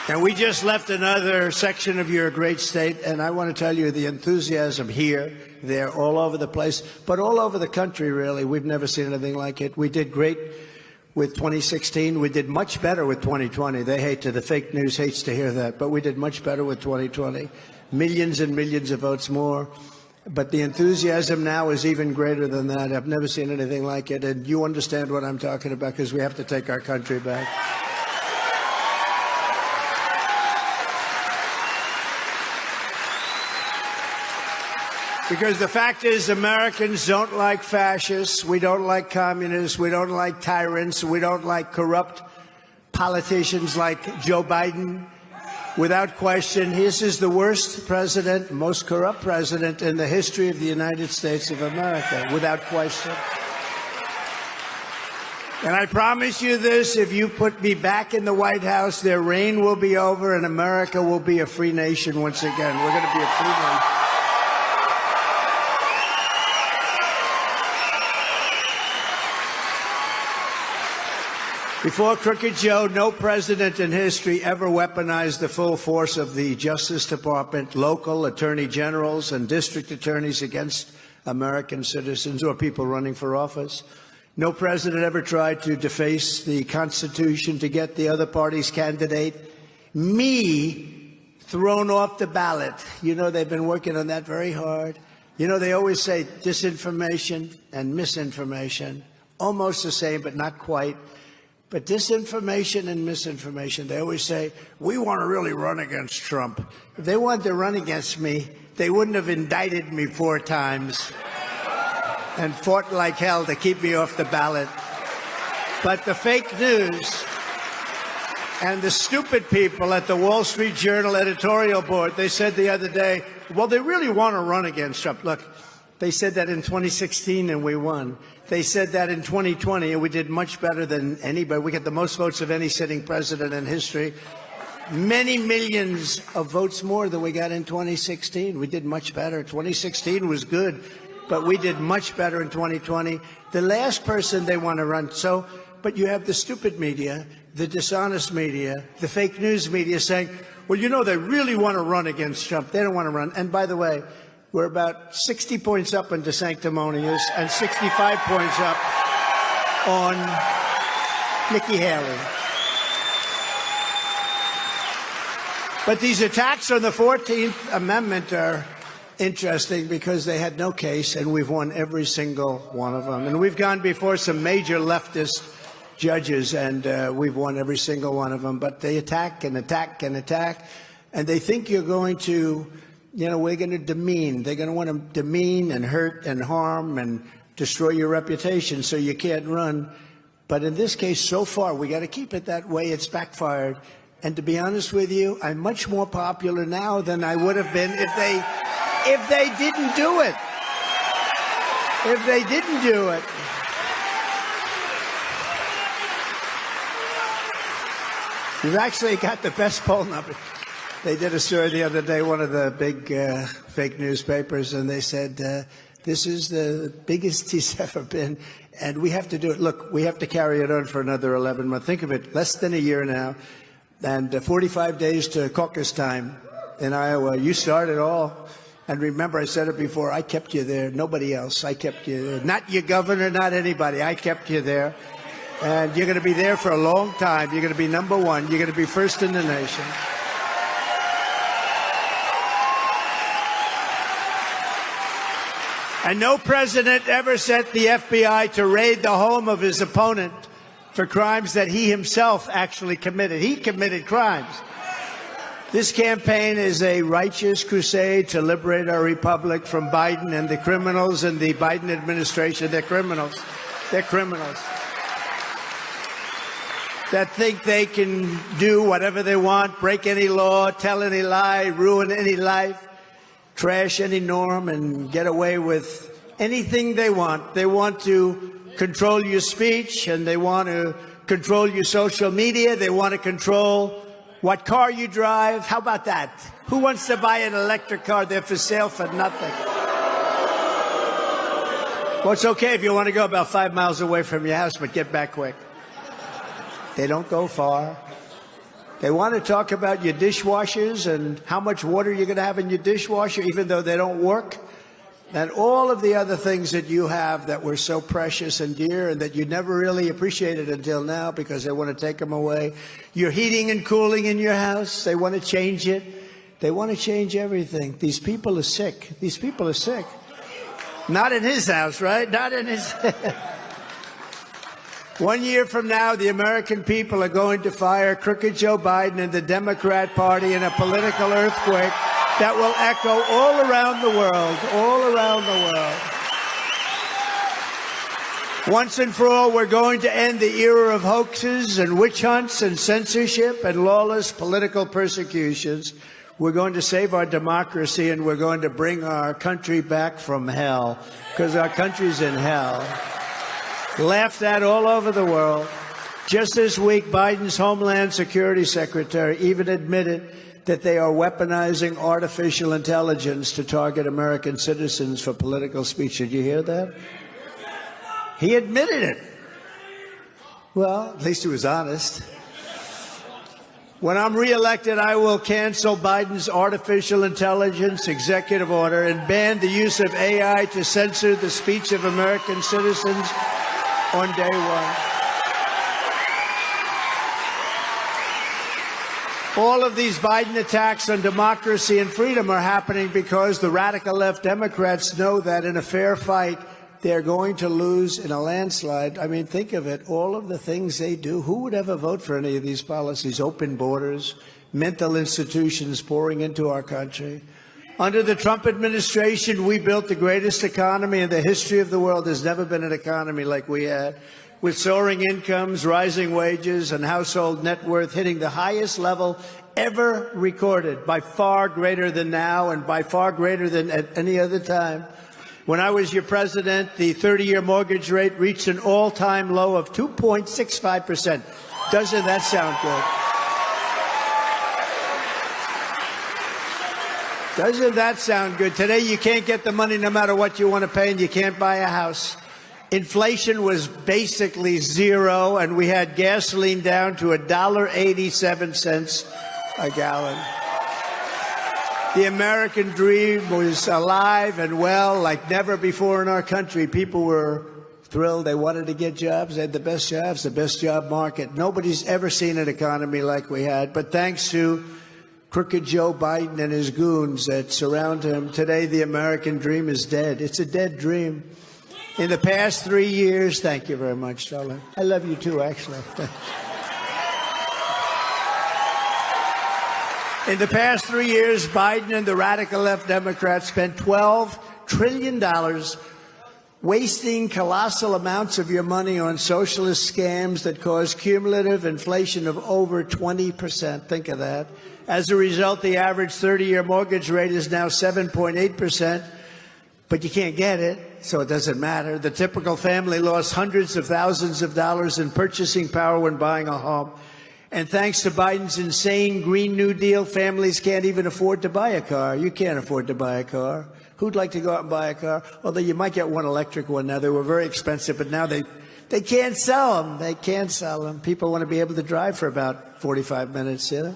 And we just left another section of your great state, and I want to tell you the enthusiasm here, there, all over the place, but all over the country, really. We've never seen anything like it. We did great with 2016. We did much better with 2020. The fake news hates to hear that, but we did much better with 2020. Millions and millions of votes more. But the enthusiasm now is even greater than that. I've never seen anything like it, and you understand what I'm talking about because we have to take our country back. Because the fact is, Americans don't like fascists, we don't like communists, we don't like tyrants, we don't like corrupt politicians like Joe Biden. Without question, this is the worst president, most corrupt president in the history of the United States of America, without question. And I promise you this, if you put me back in the White House, their reign will be over and America will be a free nation once again. We're going to be a free nation. Before Crooked Joe, no president in history ever weaponized the full force of the Justice Department, local attorney generals, and district attorneys against American citizens or people running for office. No president ever tried to deface the Constitution to get the other party's candidate, me, thrown off the ballot. You know, they've been working on that very hard. You know, they always say disinformation and misinformation, almost the same, but not quite. But disinformation and misinformation, they always say, we want to really run against Trump. If they wanted to run against me, they wouldn't have indicted me 4 times and fought like hell to keep me off the ballot. But the fake news and the stupid people at the Wall Street Journal editorial board, they said the other day, well, they really want to run against Trump. Look, they said that in 2016 and we won. They said that in 2020 and we did much better than anybody. We got the most votes of any sitting president in history. Many millions of votes more than we got in 2016. We did much better. 2016 was good, but we did much better in 2020. The last person they want to run. But you have the stupid media, the dishonest media, the fake news media saying, well, you know, they really want to run against Trump. They don't want to run. And by the way, we're about 60 points up on DeSanctimonious and 65 points up on Nikki Haley. But these attacks on the 14th Amendment are interesting because they had no case, and we've won every single one of them. And we've gone before some major leftist judges, and we've won every single one of them. But they attack and attack and attack, and they think you're going to, you know, we're going to demean. They're going to want to demean and hurt and harm and destroy your reputation so you can't run. But in this case, so far, we got to keep it that way. It's backfired. And to be honest with you, I'm much more popular now than I would have been if they didn't do it. If they didn't do it. You've actually got the best poll number. They did a story the other day, one of the big fake newspapers, and they said, this is the biggest he's ever been, and we have to do it. Look, we have to carry it on for another 11 months. Think of it, less than a year now, and 45 days to caucus time in Iowa. You start it all. And remember, I said it before, I kept you there, nobody else. I kept you there. Not your governor, not anybody. I kept you there. And you're going to be there for a long time. You're going to be number one. You're going to be first in the nation. And no president ever sent the FBI to raid the home of his opponent for crimes that he himself actually committed. He committed crimes. This campaign is a righteous crusade to liberate our republic from Biden and the criminals in the Biden administration. They're criminals. They're criminals that think they can do whatever they want, break any law, tell any lie, ruin any life, trash any norm, and get away with anything they want. They want to control your speech, and they want to control your social media. They want to control what car you drive. How about that? Who wants to buy an electric car? They're for sale for nothing. Well, it's okay if you want to go about 5 miles away from your house, but get back quick. They don't go far. They want to talk about your dishwashers and how much water you're going to have in your dishwasher, even though they don't work. And all of the other things that you have that were so precious and dear and that you never really appreciated until now because they want to take them away. Your heating and cooling in your house, they want to change it. They want to change everything. These people are sick. These people are sick. Not in his house, right? Not in his... 1 year from now, the American people are going to fire crooked Joe Biden and the Democrat Party in a political earthquake that will echo all around the world, all around the world. Once and for all, we're going to end the era of hoaxes and witch hunts and censorship and lawless political persecutions. We're going to save our democracy, and we're going to bring our country back from hell, because our country's in hell. Laughed at all over the world. Just this week, Biden's Homeland Security Secretary even admitted that they are weaponizing artificial intelligence to target American citizens for political speech. Did you hear that? He admitted it. Well, at least he was honest. When I'm reelected, I will cancel Biden's artificial intelligence executive order and ban the use of AI to censor the speech of American citizens on day one. All of these Biden attacks on democracy and freedom are happening because the radical left Democrats know that in a fair fight, they're going to lose in a landslide. I mean, think of it. All of the things they do. Who would ever vote for any of these policies? Open borders, mental institutions pouring into our country. Under the Trump administration, we built the greatest economy in the history of the world. There's never been an economy like we had, with soaring incomes, rising wages, and household net worth hitting the highest level ever recorded, by far greater than now and by far greater than at any other time. When I was your president, the 30-year mortgage rate reached an all-time low of 2.65%. Doesn't that sound good? Doesn't that sound good? Today, you can't get the money no matter what you want to pay, and you can't buy a house. Inflation was basically zero, and we had gasoline down to $1.87 a gallon. The American dream was alive and well like never before in our country. People were thrilled. They wanted to get jobs. They had the best jobs, the best job market. Nobody's ever seen an economy like we had. But thanks to crooked Joe Biden and his goons that surround him, today the American dream is dead. It's a dead dream. In the past 3 years, thank you very much, darling. I love you too, actually. In the past 3 years, Biden and the radical left Democrats spent $12 trillion wasting colossal amounts of your money on socialist scams that caused cumulative inflation of over 20%. Think of that. As a result, the average 30-year mortgage rate is now 7.8%, but you can't get it, so it doesn't matter. The typical family lost hundreds of thousands of dollars in purchasing power when buying a home. And thanks to Biden's insane Green New Deal, families can't even afford to buy a car. You can't afford to buy a car. Who'd like to go out and buy a car? Although you might get one electric one now. They were very expensive, but now they can't sell them. They can't sell them. People want to be able to drive for about 45 minutes, you know?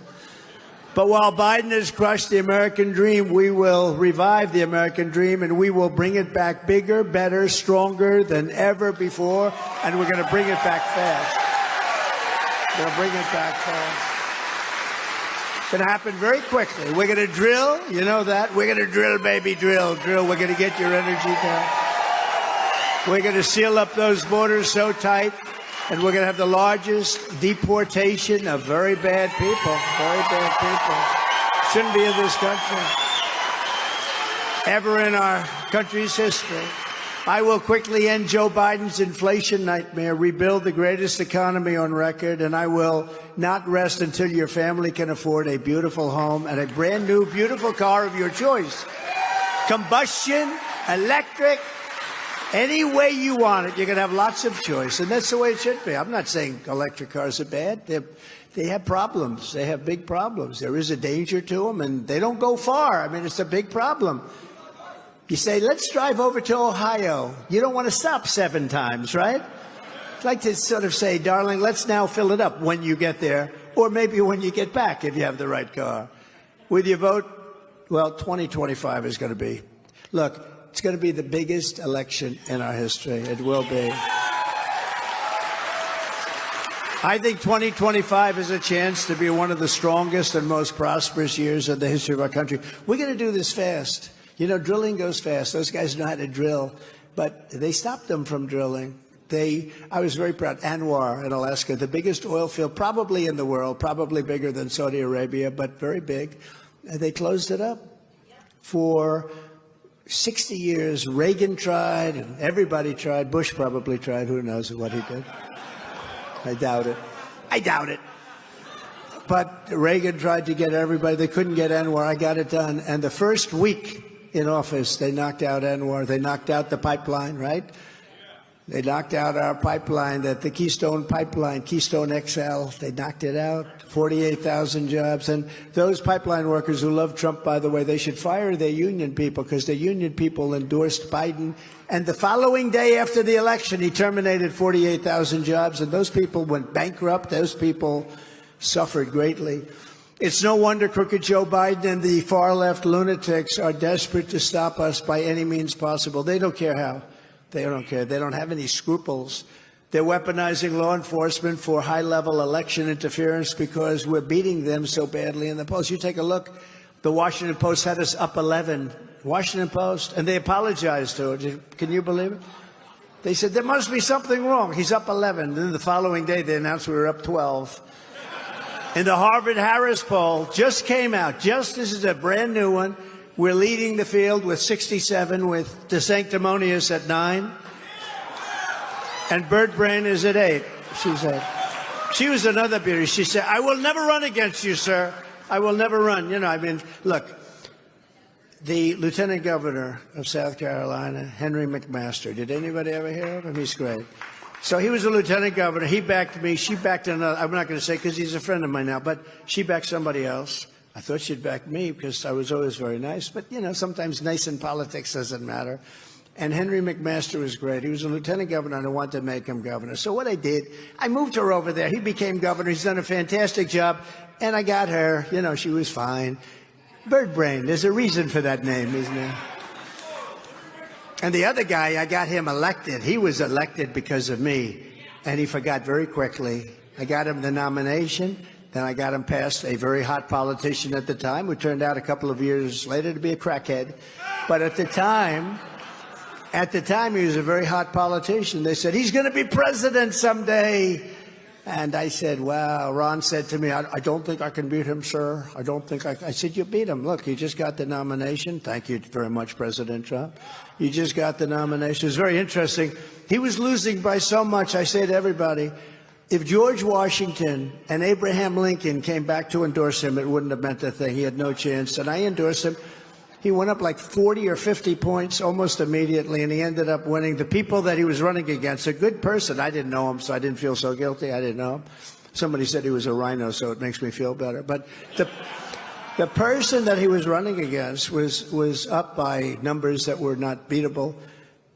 But while Biden has crushed the American dream, we will revive the American dream, and we will bring it back bigger, better, stronger than ever before, and we're going to bring it back fast. We're going to bring it back fast. Going to happen very quickly. We're going to drill. You know that. We're going to drill, baby, drill, drill. We're going to get your energy down. We're going to seal up those borders so tight, and we're going to have the largest deportation of very bad people. Very bad people. Shouldn't be in this country. Ever in our country's history. I will quickly end Joe Biden's inflation nightmare, rebuild the greatest economy on record, and I will not rest until your family can afford a beautiful home and a brand new, beautiful car of your choice. Combustion, electric, any way you want it, you're going to have lots of choice, and that's the way it should be. I'm not saying electric cars are bad. They have problems. They have big problems. There is a danger to them, and they don't go far. I mean, it's a big problem. You say, let's drive over to Ohio. You don't want to stop 7 times, right? I'd like to sort of say, darling, let's now fill it up when you get there, or maybe when you get back if you have the right car. With your vote, well, 2025 is going to be. Look, it's going to be the biggest election in our history. It will be. I think 2025 is a chance to be one of the strongest and most prosperous years in the history of our country. We're going to do this fast. You know, drilling goes fast. Those guys know how to drill, but they stopped them from drilling. I was very proud. Anwar in Alaska, the biggest oil field probably in the world, probably bigger than Saudi Arabia, but very big. They closed it up. For 60 years, Reagan tried, and everybody tried. Bush probably tried. Who knows what he did? I doubt it. I doubt it. But Reagan tried to get everybody. They couldn't get Anwar. I got it done. And the first week in office, they knocked out Anwar. They knocked out the pipeline, right? They knocked out our pipeline, the Keystone Pipeline, Keystone XL. They knocked it out, 48,000 jobs. And those pipeline workers who love Trump, by the way, they should fire their union people because the union people endorsed Biden. And the following day after the election, he terminated 48,000 jobs. And those people went bankrupt. Those people suffered greatly. It's no wonder crooked Joe Biden and the far-left lunatics are desperate to stop us by any means possible. They don't care how. They don't care. They don't have any scruples. They're weaponizing law enforcement for high-level election interference because we're beating them so badly in the polls. You take a look. The Washington Post had us up 11. Washington Post. And they apologized to it. Can you believe it? They said, there must be something wrong. He's up 11. And then the following day, they announced we were up 12. And the Harvard-Harris poll just came out. This is a brand new one. We're leading the field with 67, with DeSantis at 9. And Bird Brain is at 8. She's 8. She was another beauty. She said, I will never run against you, sir. I will never run. You know, I mean, look, the lieutenant governor of South Carolina, Henry McMaster. Did anybody ever hear of him? He's great. So he was a lieutenant governor. He backed me. She backed another. I'm not going to say because he's a friend of mine now, but she backed somebody else. I thought she'd back me because I was always very nice. But, you know, sometimes nice in politics doesn't matter. And Henry McMaster was great. He was a lieutenant governor, and I wanted to make him governor. So what I did, I moved her over there. He became governor. He's done a fantastic job. And I got her. You know, she was fine. Bird Brain. There's a reason for that name, isn't there? And the other guy, I got him elected. He was elected because of me, and he forgot very quickly. I got him the nomination, then I got him past a very hot politician at the time, who turned out a couple of years later to be a crackhead. But at the time, he was a very hot politician. They said, he's going to be president someday. And I said, wow. Ron said to me, I don't think I can beat him, sir. I don't think I said, you beat him. Look, he just got the nomination. Thank you very much, President Trump. You just got the nomination. It was very interesting. He was losing by so much. I say to everybody, if George Washington and Abraham Lincoln came back to endorse him, it wouldn't have meant a thing. He had no chance. And I endorsed him. He went up like 40 or 50 points almost immediately, and he ended up winning. The people that he was running against, a good person. I didn't know him, so I didn't feel so guilty. I didn't know him. Somebody said he was a rhino, so it makes me feel better. But the person that he was running against was up by numbers that were not beatable.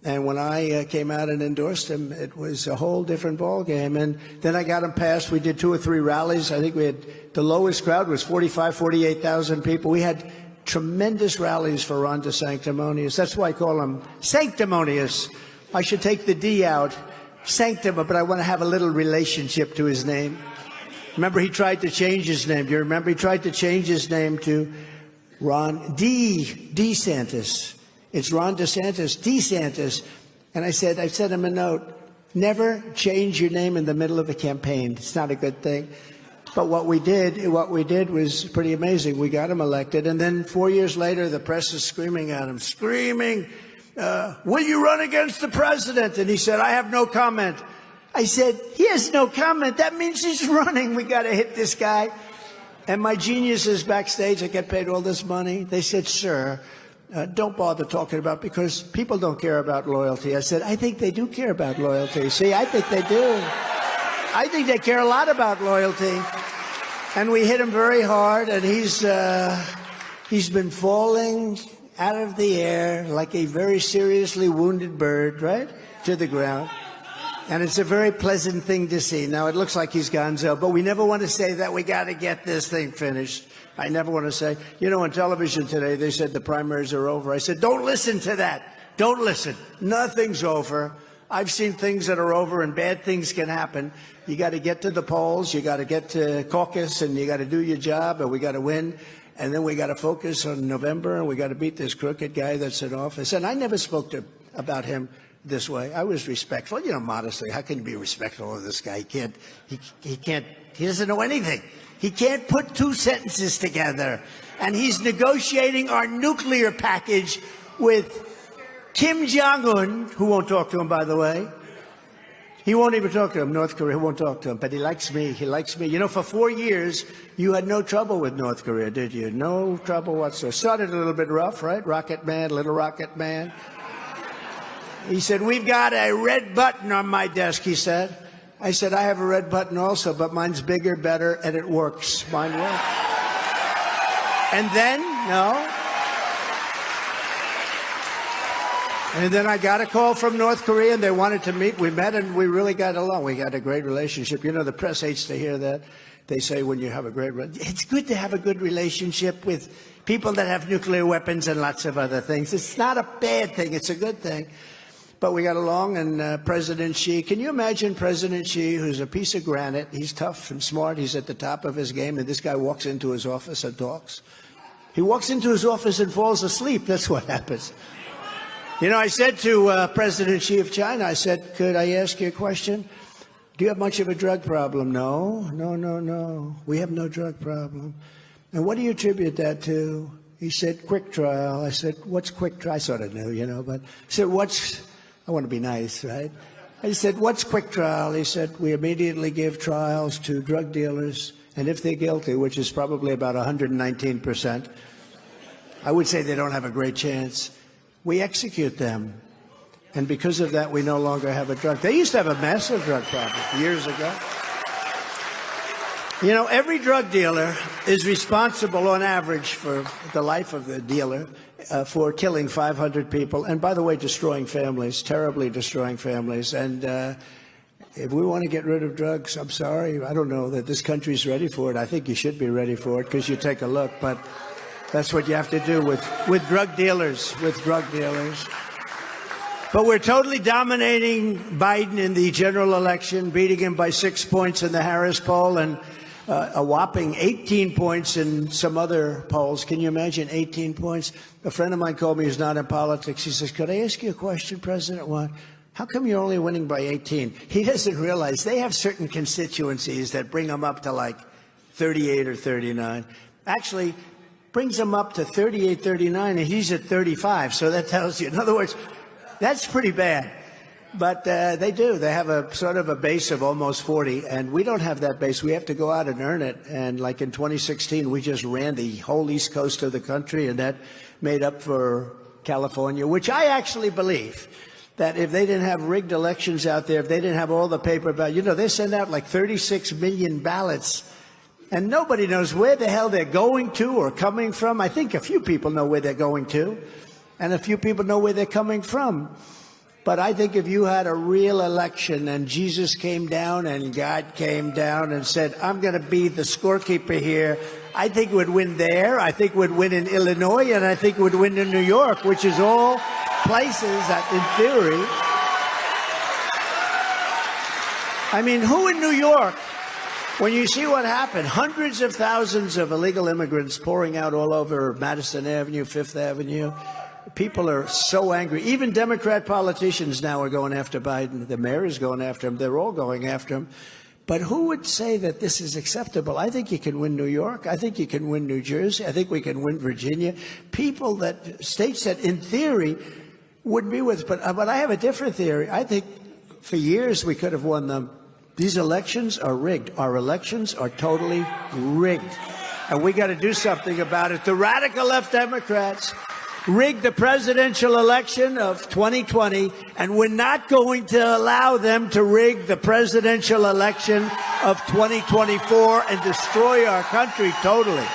And when I came out and endorsed him, it was a whole different ballgame. And then I got him passed. We did 2 or 3 rallies. I think we had the lowest crowd was 48,000 people. We had tremendous rallies for Ron DeSanctimonious. That's why I call him sanctimonious. I should take the D out, sanctum, but I want to have a little relationship to his name. Remember, he tried to change his name. Do you remember? He tried to change his name to Ron DeSantis. It's Ron DeSantis, DeSantis. And I sent him a note. Never change your name in the middle of a campaign. It's not a good thing. But what we did was pretty amazing. We got him elected. And then 4 years later, the press is screaming at him, will you run against the president? And he said, I have no comment. I said, he has no comment. That means he's running. We got to hit this guy. And my geniuses backstage, I get paid all this money. They said, sir, don't bother talking about, because people don't care about loyalty. I said, I think they do care about loyalty. See, I think they do. I think they care a lot about loyalty. And we hit him very hard, and he's been falling out of the air like a very seriously wounded bird, right, to the ground. And it's a very pleasant thing to see. Now, it looks like he's gonzo, but we never want to say that. We got to get this thing finished. I never want to say, on television today, they said the primaries are over. I said, don't listen to that. Don't listen. Nothing's over. I've seen things that are over, and bad things can happen. You got to get to the polls. You got to get to caucus, and you got to do your job, and we got to win. And then we got to focus on November, and we got to beat this crooked guy that's in office. And I never spoke about him this way. I was respectful, modestly. How can you be respectful of this guy? He doesn't know anything. He can't put two sentences together. And he's negotiating our nuclear package with Kim Jong-un, who won't talk to him, by the way. He won't even talk to him. North Korea won't talk to him, but he likes me. He likes me. For 4 years, you had no trouble with North Korea, did you? No trouble whatsoever. Started a little bit rough, right? Rocket Man, little Rocket Man. He said, we've got a red button on my desk, he said. I said, I have a red button also, but mine's bigger, better, and it works. Mine works. And then, And then I got a call from North Korea, and they wanted to meet. We met, and we really got along. We got a great relationship. The press hates to hear that. They say when you have it's good to have a good relationship with people that have nuclear weapons and lots of other things. It's not a bad thing. It's a good thing. But we got along, and President Xi, can you imagine President Xi, who's a piece of granite? He's tough and smart. He's at the top of his game, and this guy walks into his office and talks. He walks into his office and falls asleep. That's what happens. I said to President Xi of China, I said, could I ask you a question? Do you have much of a drug problem? No. We have no drug problem. And what do you attribute that to? He said, quick trial. I said, what's quick trial? I sort of knew, but I said, I want to be nice, right? I said, what's quick trial? He said, we immediately give trials to drug dealers, and if they're guilty, which is probably about 119%, I would say they don't have a great chance. We execute them. And because of that, we no longer have a drug. They used to have a massive drug problem years ago. Every drug dealer is responsible on average for the life of the dealer for killing 500 people. And by the way, destroying families, terribly destroying families. And if we want to get rid of drugs, I'm sorry. I don't know that this country's ready for it. I think you should be ready for it because you take a look. But that's what you have to do with drug dealers, But we're totally dominating Biden in the general election, beating him by 6 points in the Harris poll and a whopping 18 points in some other polls. Can you imagine 18 points? A friend of mine called me who's not in politics. He says, could I ask you a question, President? What? How come you're only winning by 18? He doesn't realize they have certain constituencies that bring them up to like 38 or 39. Actually, brings him up to 38, 39, and he's at 35. So that tells you, in other words, that's pretty bad. But they do. They have a sort of a base of almost 40, and we don't have that base. We have to go out and earn it. And like in 2016, we just ran the whole east coast of the country, and that made up for California, which I actually believe that if they didn't have rigged elections out there, if they didn't have all the paper ballots, they send out like 36 million ballots, and nobody knows where the hell they're going to or coming from. I think a few people know where they're going to, and a few people know where they're coming from. But I think if you had a real election and Jesus came down and God came down and said, I'm going to be the scorekeeper here, I think it would win there. I think it would win in Illinois, and I think it would win in New York, which is all places that, in theory, I mean, who in New York When you see what happened, hundreds of thousands of illegal immigrants pouring out all over Madison Avenue, Fifth Avenue. People are so angry. Even Democrat politicians now are going after Biden. The mayor is going after him. They're all going after him. But who would say that this is acceptable? I think you can win New York. I think you can win New Jersey. I think we can win Virginia. States that in theory would be with, but I have a different theory. I think for years we could have won them. These elections are rigged. Our elections are totally rigged. And we got to do something about it. The radical left Democrats rigged the presidential election of 2020, and we're not going to allow them to rig the presidential election of 2024 and destroy our country totally.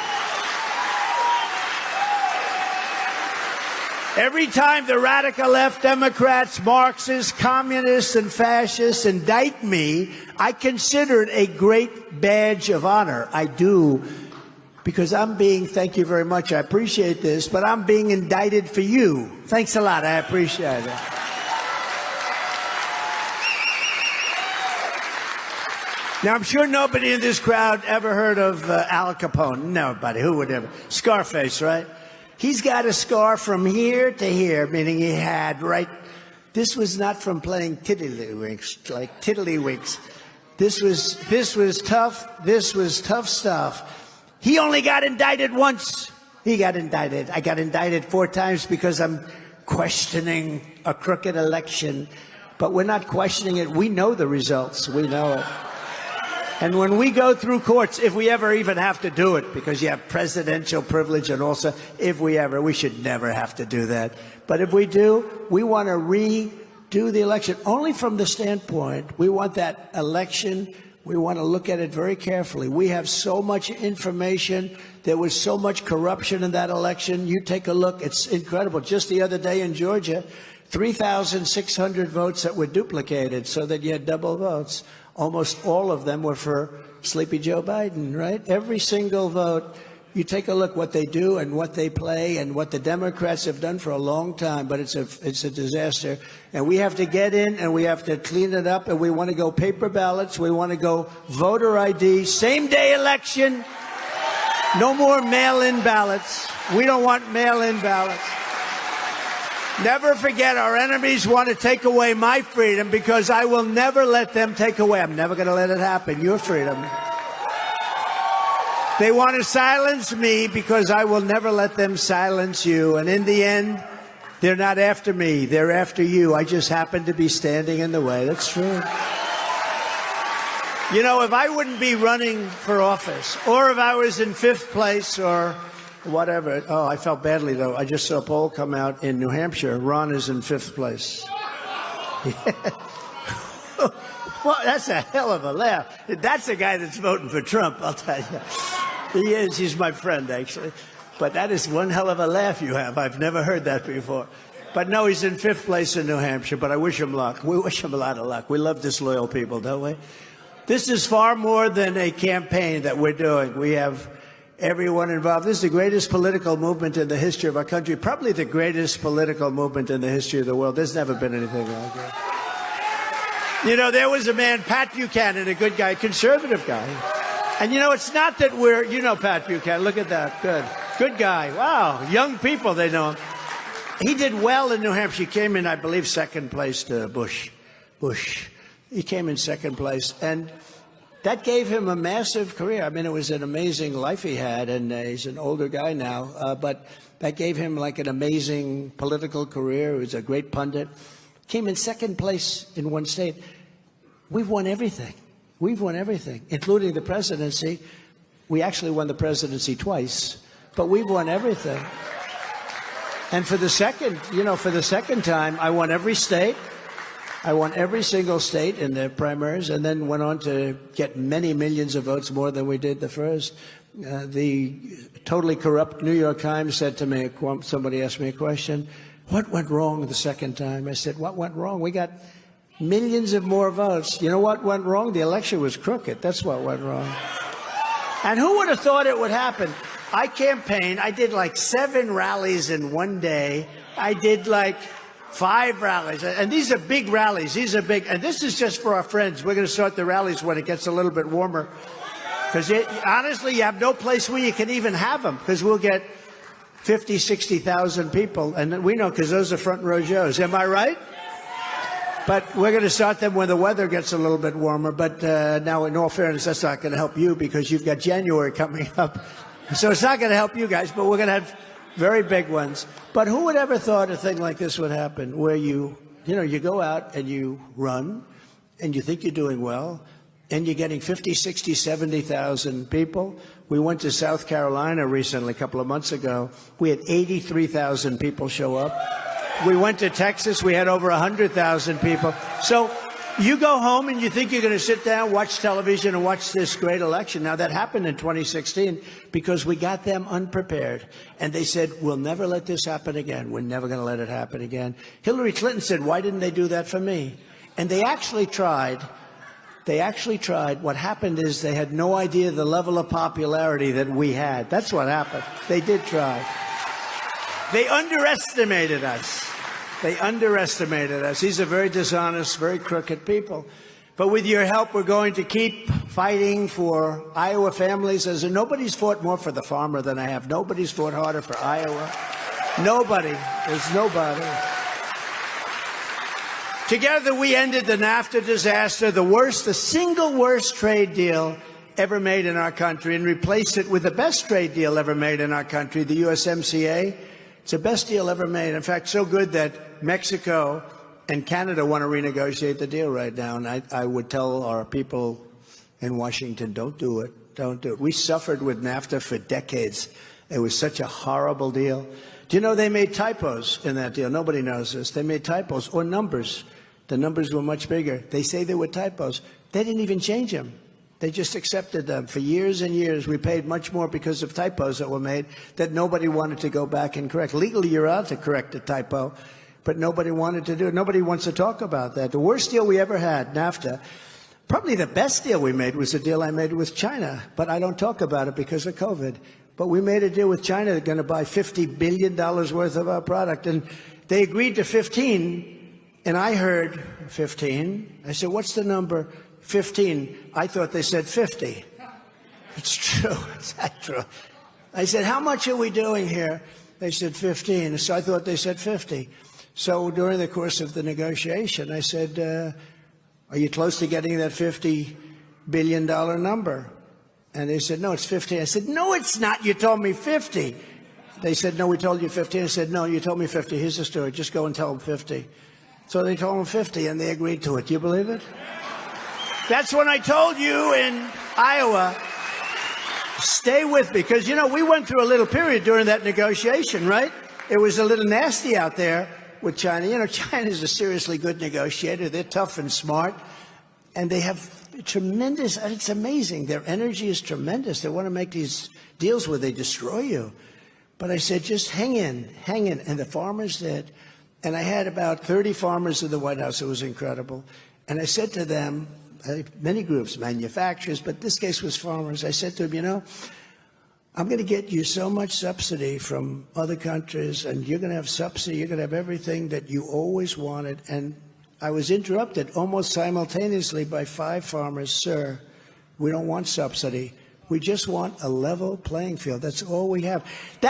Every time the radical left Democrats, Marxists, communists, and fascists indict me, I consider it a great badge of honor. I do. Because thank you very much, I appreciate this, but I'm being indicted for you. Thanks a lot, I appreciate it. Now, I'm sure nobody in this crowd ever heard of Al Capone. Nobody, who would ever? Scarface, right? He's got a scar from here to here, meaning he had, right? This was not from playing tiddlywinks, like tiddlywinks. This was tough stuff. He only got indicted once. He got indicted. I got indicted 4 times because I'm questioning a crooked election. But we're not questioning it. We know the results. We know it. And when we go through courts, if we ever even have to do it, because you have presidential privilege, and also we should never have to do that. But if we do, we want to redo the election only from the standpoint we want that election. We want to look at it very carefully. We have so much information. There was so much corruption in that election. You take a look. It's incredible. Just the other day in Georgia, 3,600 votes that were duplicated so that you had double votes. Almost all of them were for Sleepy Joe Biden, right? Every single vote. You take a look what they do and what they play and what the Democrats have done for a long time, but it's a disaster. And we have to get in and we have to clean it up, and we want to go paper ballots. We want to go voter ID, same-day election. No more mail-in ballots. We don't want mail-in ballots. Never forget, our enemies want to take away my freedom because I will never let them take away. I'm never going to let it happen. Your freedom. They want to silence me because I will never let them silence you. And in the end, they're not after me. They're after you. I just happen to be standing in the way. That's true. You know, if I wouldn't be running for office, or if I was in 5th place or whatever. Oh, I felt badly, though. I just saw a poll come out in New Hampshire. Ron is in 5th place. Well, that's a hell of a laugh. That's a guy that's voting for Trump, I'll tell you. He is. He's my friend, actually. But that is one hell of a laugh you have. I've never heard that before. But no, he's in 5th place in New Hampshire, but I wish him luck. We wish him a lot of luck. We love disloyal people, don't we? This is far more than a campaign that we're doing. We have everyone involved. This is the greatest political movement in the history of our country, probably the greatest political movement in the history of the world. There's never been anything like that. You know, there was a man, Pat Buchanan, a good guy, conservative guy. And, you know, it's not that you know Pat Buchanan. Look at that. Good. Good guy. Wow. Young people, they know him. He did well in New Hampshire. He came in, I believe, 2nd place to Bush. He came in 2nd place. And that gave him a massive career. I mean, it was an amazing life he had. And he's an older guy now. But that gave him like an amazing political career. He was a great pundit. Came in 2nd place in one state. We've won everything. We've won everything, including the presidency. We actually won the presidency twice, but we've won everything. And for the second time, I won every state. I won every single state in the primaries, and then went on to get many millions of votes more than we did the first. The totally corrupt New York Times said to me, somebody asked me a question, what went wrong the second time? I said, what went wrong? We got millions of more votes. You know what went wrong? The election was crooked. That's what went wrong. And who would have thought it would happen? I campaigned. I did like 7 rallies in one day. I did like 5 rallies. And these are big rallies. These are big. And this is just for our friends. We're going to start the rallies when it gets a little bit warmer. Because honestly, you have no place where you can even have them, because we'll get 50, 60,000 people. And we know, because those are front row shows. Am I right? But we're going to start them when the weather gets a little bit warmer. But now, in all fairness, that's not going to help you, because you've got January coming up. So it's not going to help you guys, but we're going to have very big ones. But who would ever thought a thing like this would happen, where you go out and you run and you think you're doing well, and you're getting 50, 60, 70,000 people. We went to South Carolina recently, a couple of months ago. We had 83,000 people show up. We went to Texas. We had over 100,000 people. So you go home and you think you're going to sit down, watch television, and watch this great election. Now, that happened in 2016 because we got them unprepared. And they said, we'll never let this happen again. We're never going to let it happen again. Hillary Clinton said, why didn't they do that for me? And they actually tried. What happened is they had no idea the level of popularity that we had. That's what happened. They did try. They underestimated us. These are very dishonest, very crooked people. But with your help, we're going to keep fighting for Iowa families. Nobody's fought more for the farmer than I have. Nobody's fought harder for Iowa. Nobody. There's nobody. Together, we ended the NAFTA disaster, the single worst trade deal ever made in our country, and replaced it with the best trade deal ever made in our country, the USMCA. It's the best deal ever made. In fact, so good that Mexico and Canada want to renegotiate the deal right now. And I would tell our people in Washington, don't do it. Don't do it. We suffered with NAFTA for decades. It was such a horrible deal. Do you know they made typos in that deal? Nobody knows this. They made typos, or numbers. The numbers were much bigger. They say they were typos. They didn't even change them. They just accepted them. For years and years, we paid much more because of typos that were made that nobody wanted to go back and correct. Legally, you're allowed to correct a typo, but nobody wanted to do it. Nobody wants to talk about that. The worst deal we ever had, NAFTA, probably the best deal we made was the deal I made with China, but I don't talk about it because of COVID. But we made a deal with China. They're going to buy $50 billion worth of our product, and they agreed to 15. And I heard 15. I said, what's the number? 15. I thought they said 50. It's true. It's not true. I said, how much are we doing here? They said 15. So I thought they said 50. So during the course of the negotiation, I said, are you close to getting that $50 billion number? And they said, no, it's 15. I said, no, it's not. You told me 50. They said, no, we told you 15. I said, no, you told me 50. Here's the story. Just go and tell them 50. So they told them 50, and they agreed to it. Do you believe it? That's when I told you in Iowa, stay with me. Because, we went through a little period during that negotiation, right? It was a little nasty out there with China. China's a seriously good negotiator. They're tough and smart. And they have tremendous, it's amazing. Their energy is tremendous. They want to make these deals where they destroy you. But I said, just hang in. And the farmers did. And I had about 30 farmers in the White House. It was incredible. And I said to them, many groups, manufacturers, but this case was farmers. I said to them, I'm going to get you so much subsidy from other countries, and you're going to have subsidy. You're going to have everything that you always wanted. And I was interrupted almost simultaneously by 5 farmers. Sir, we don't want subsidy. We just want a level playing field. That's all we have.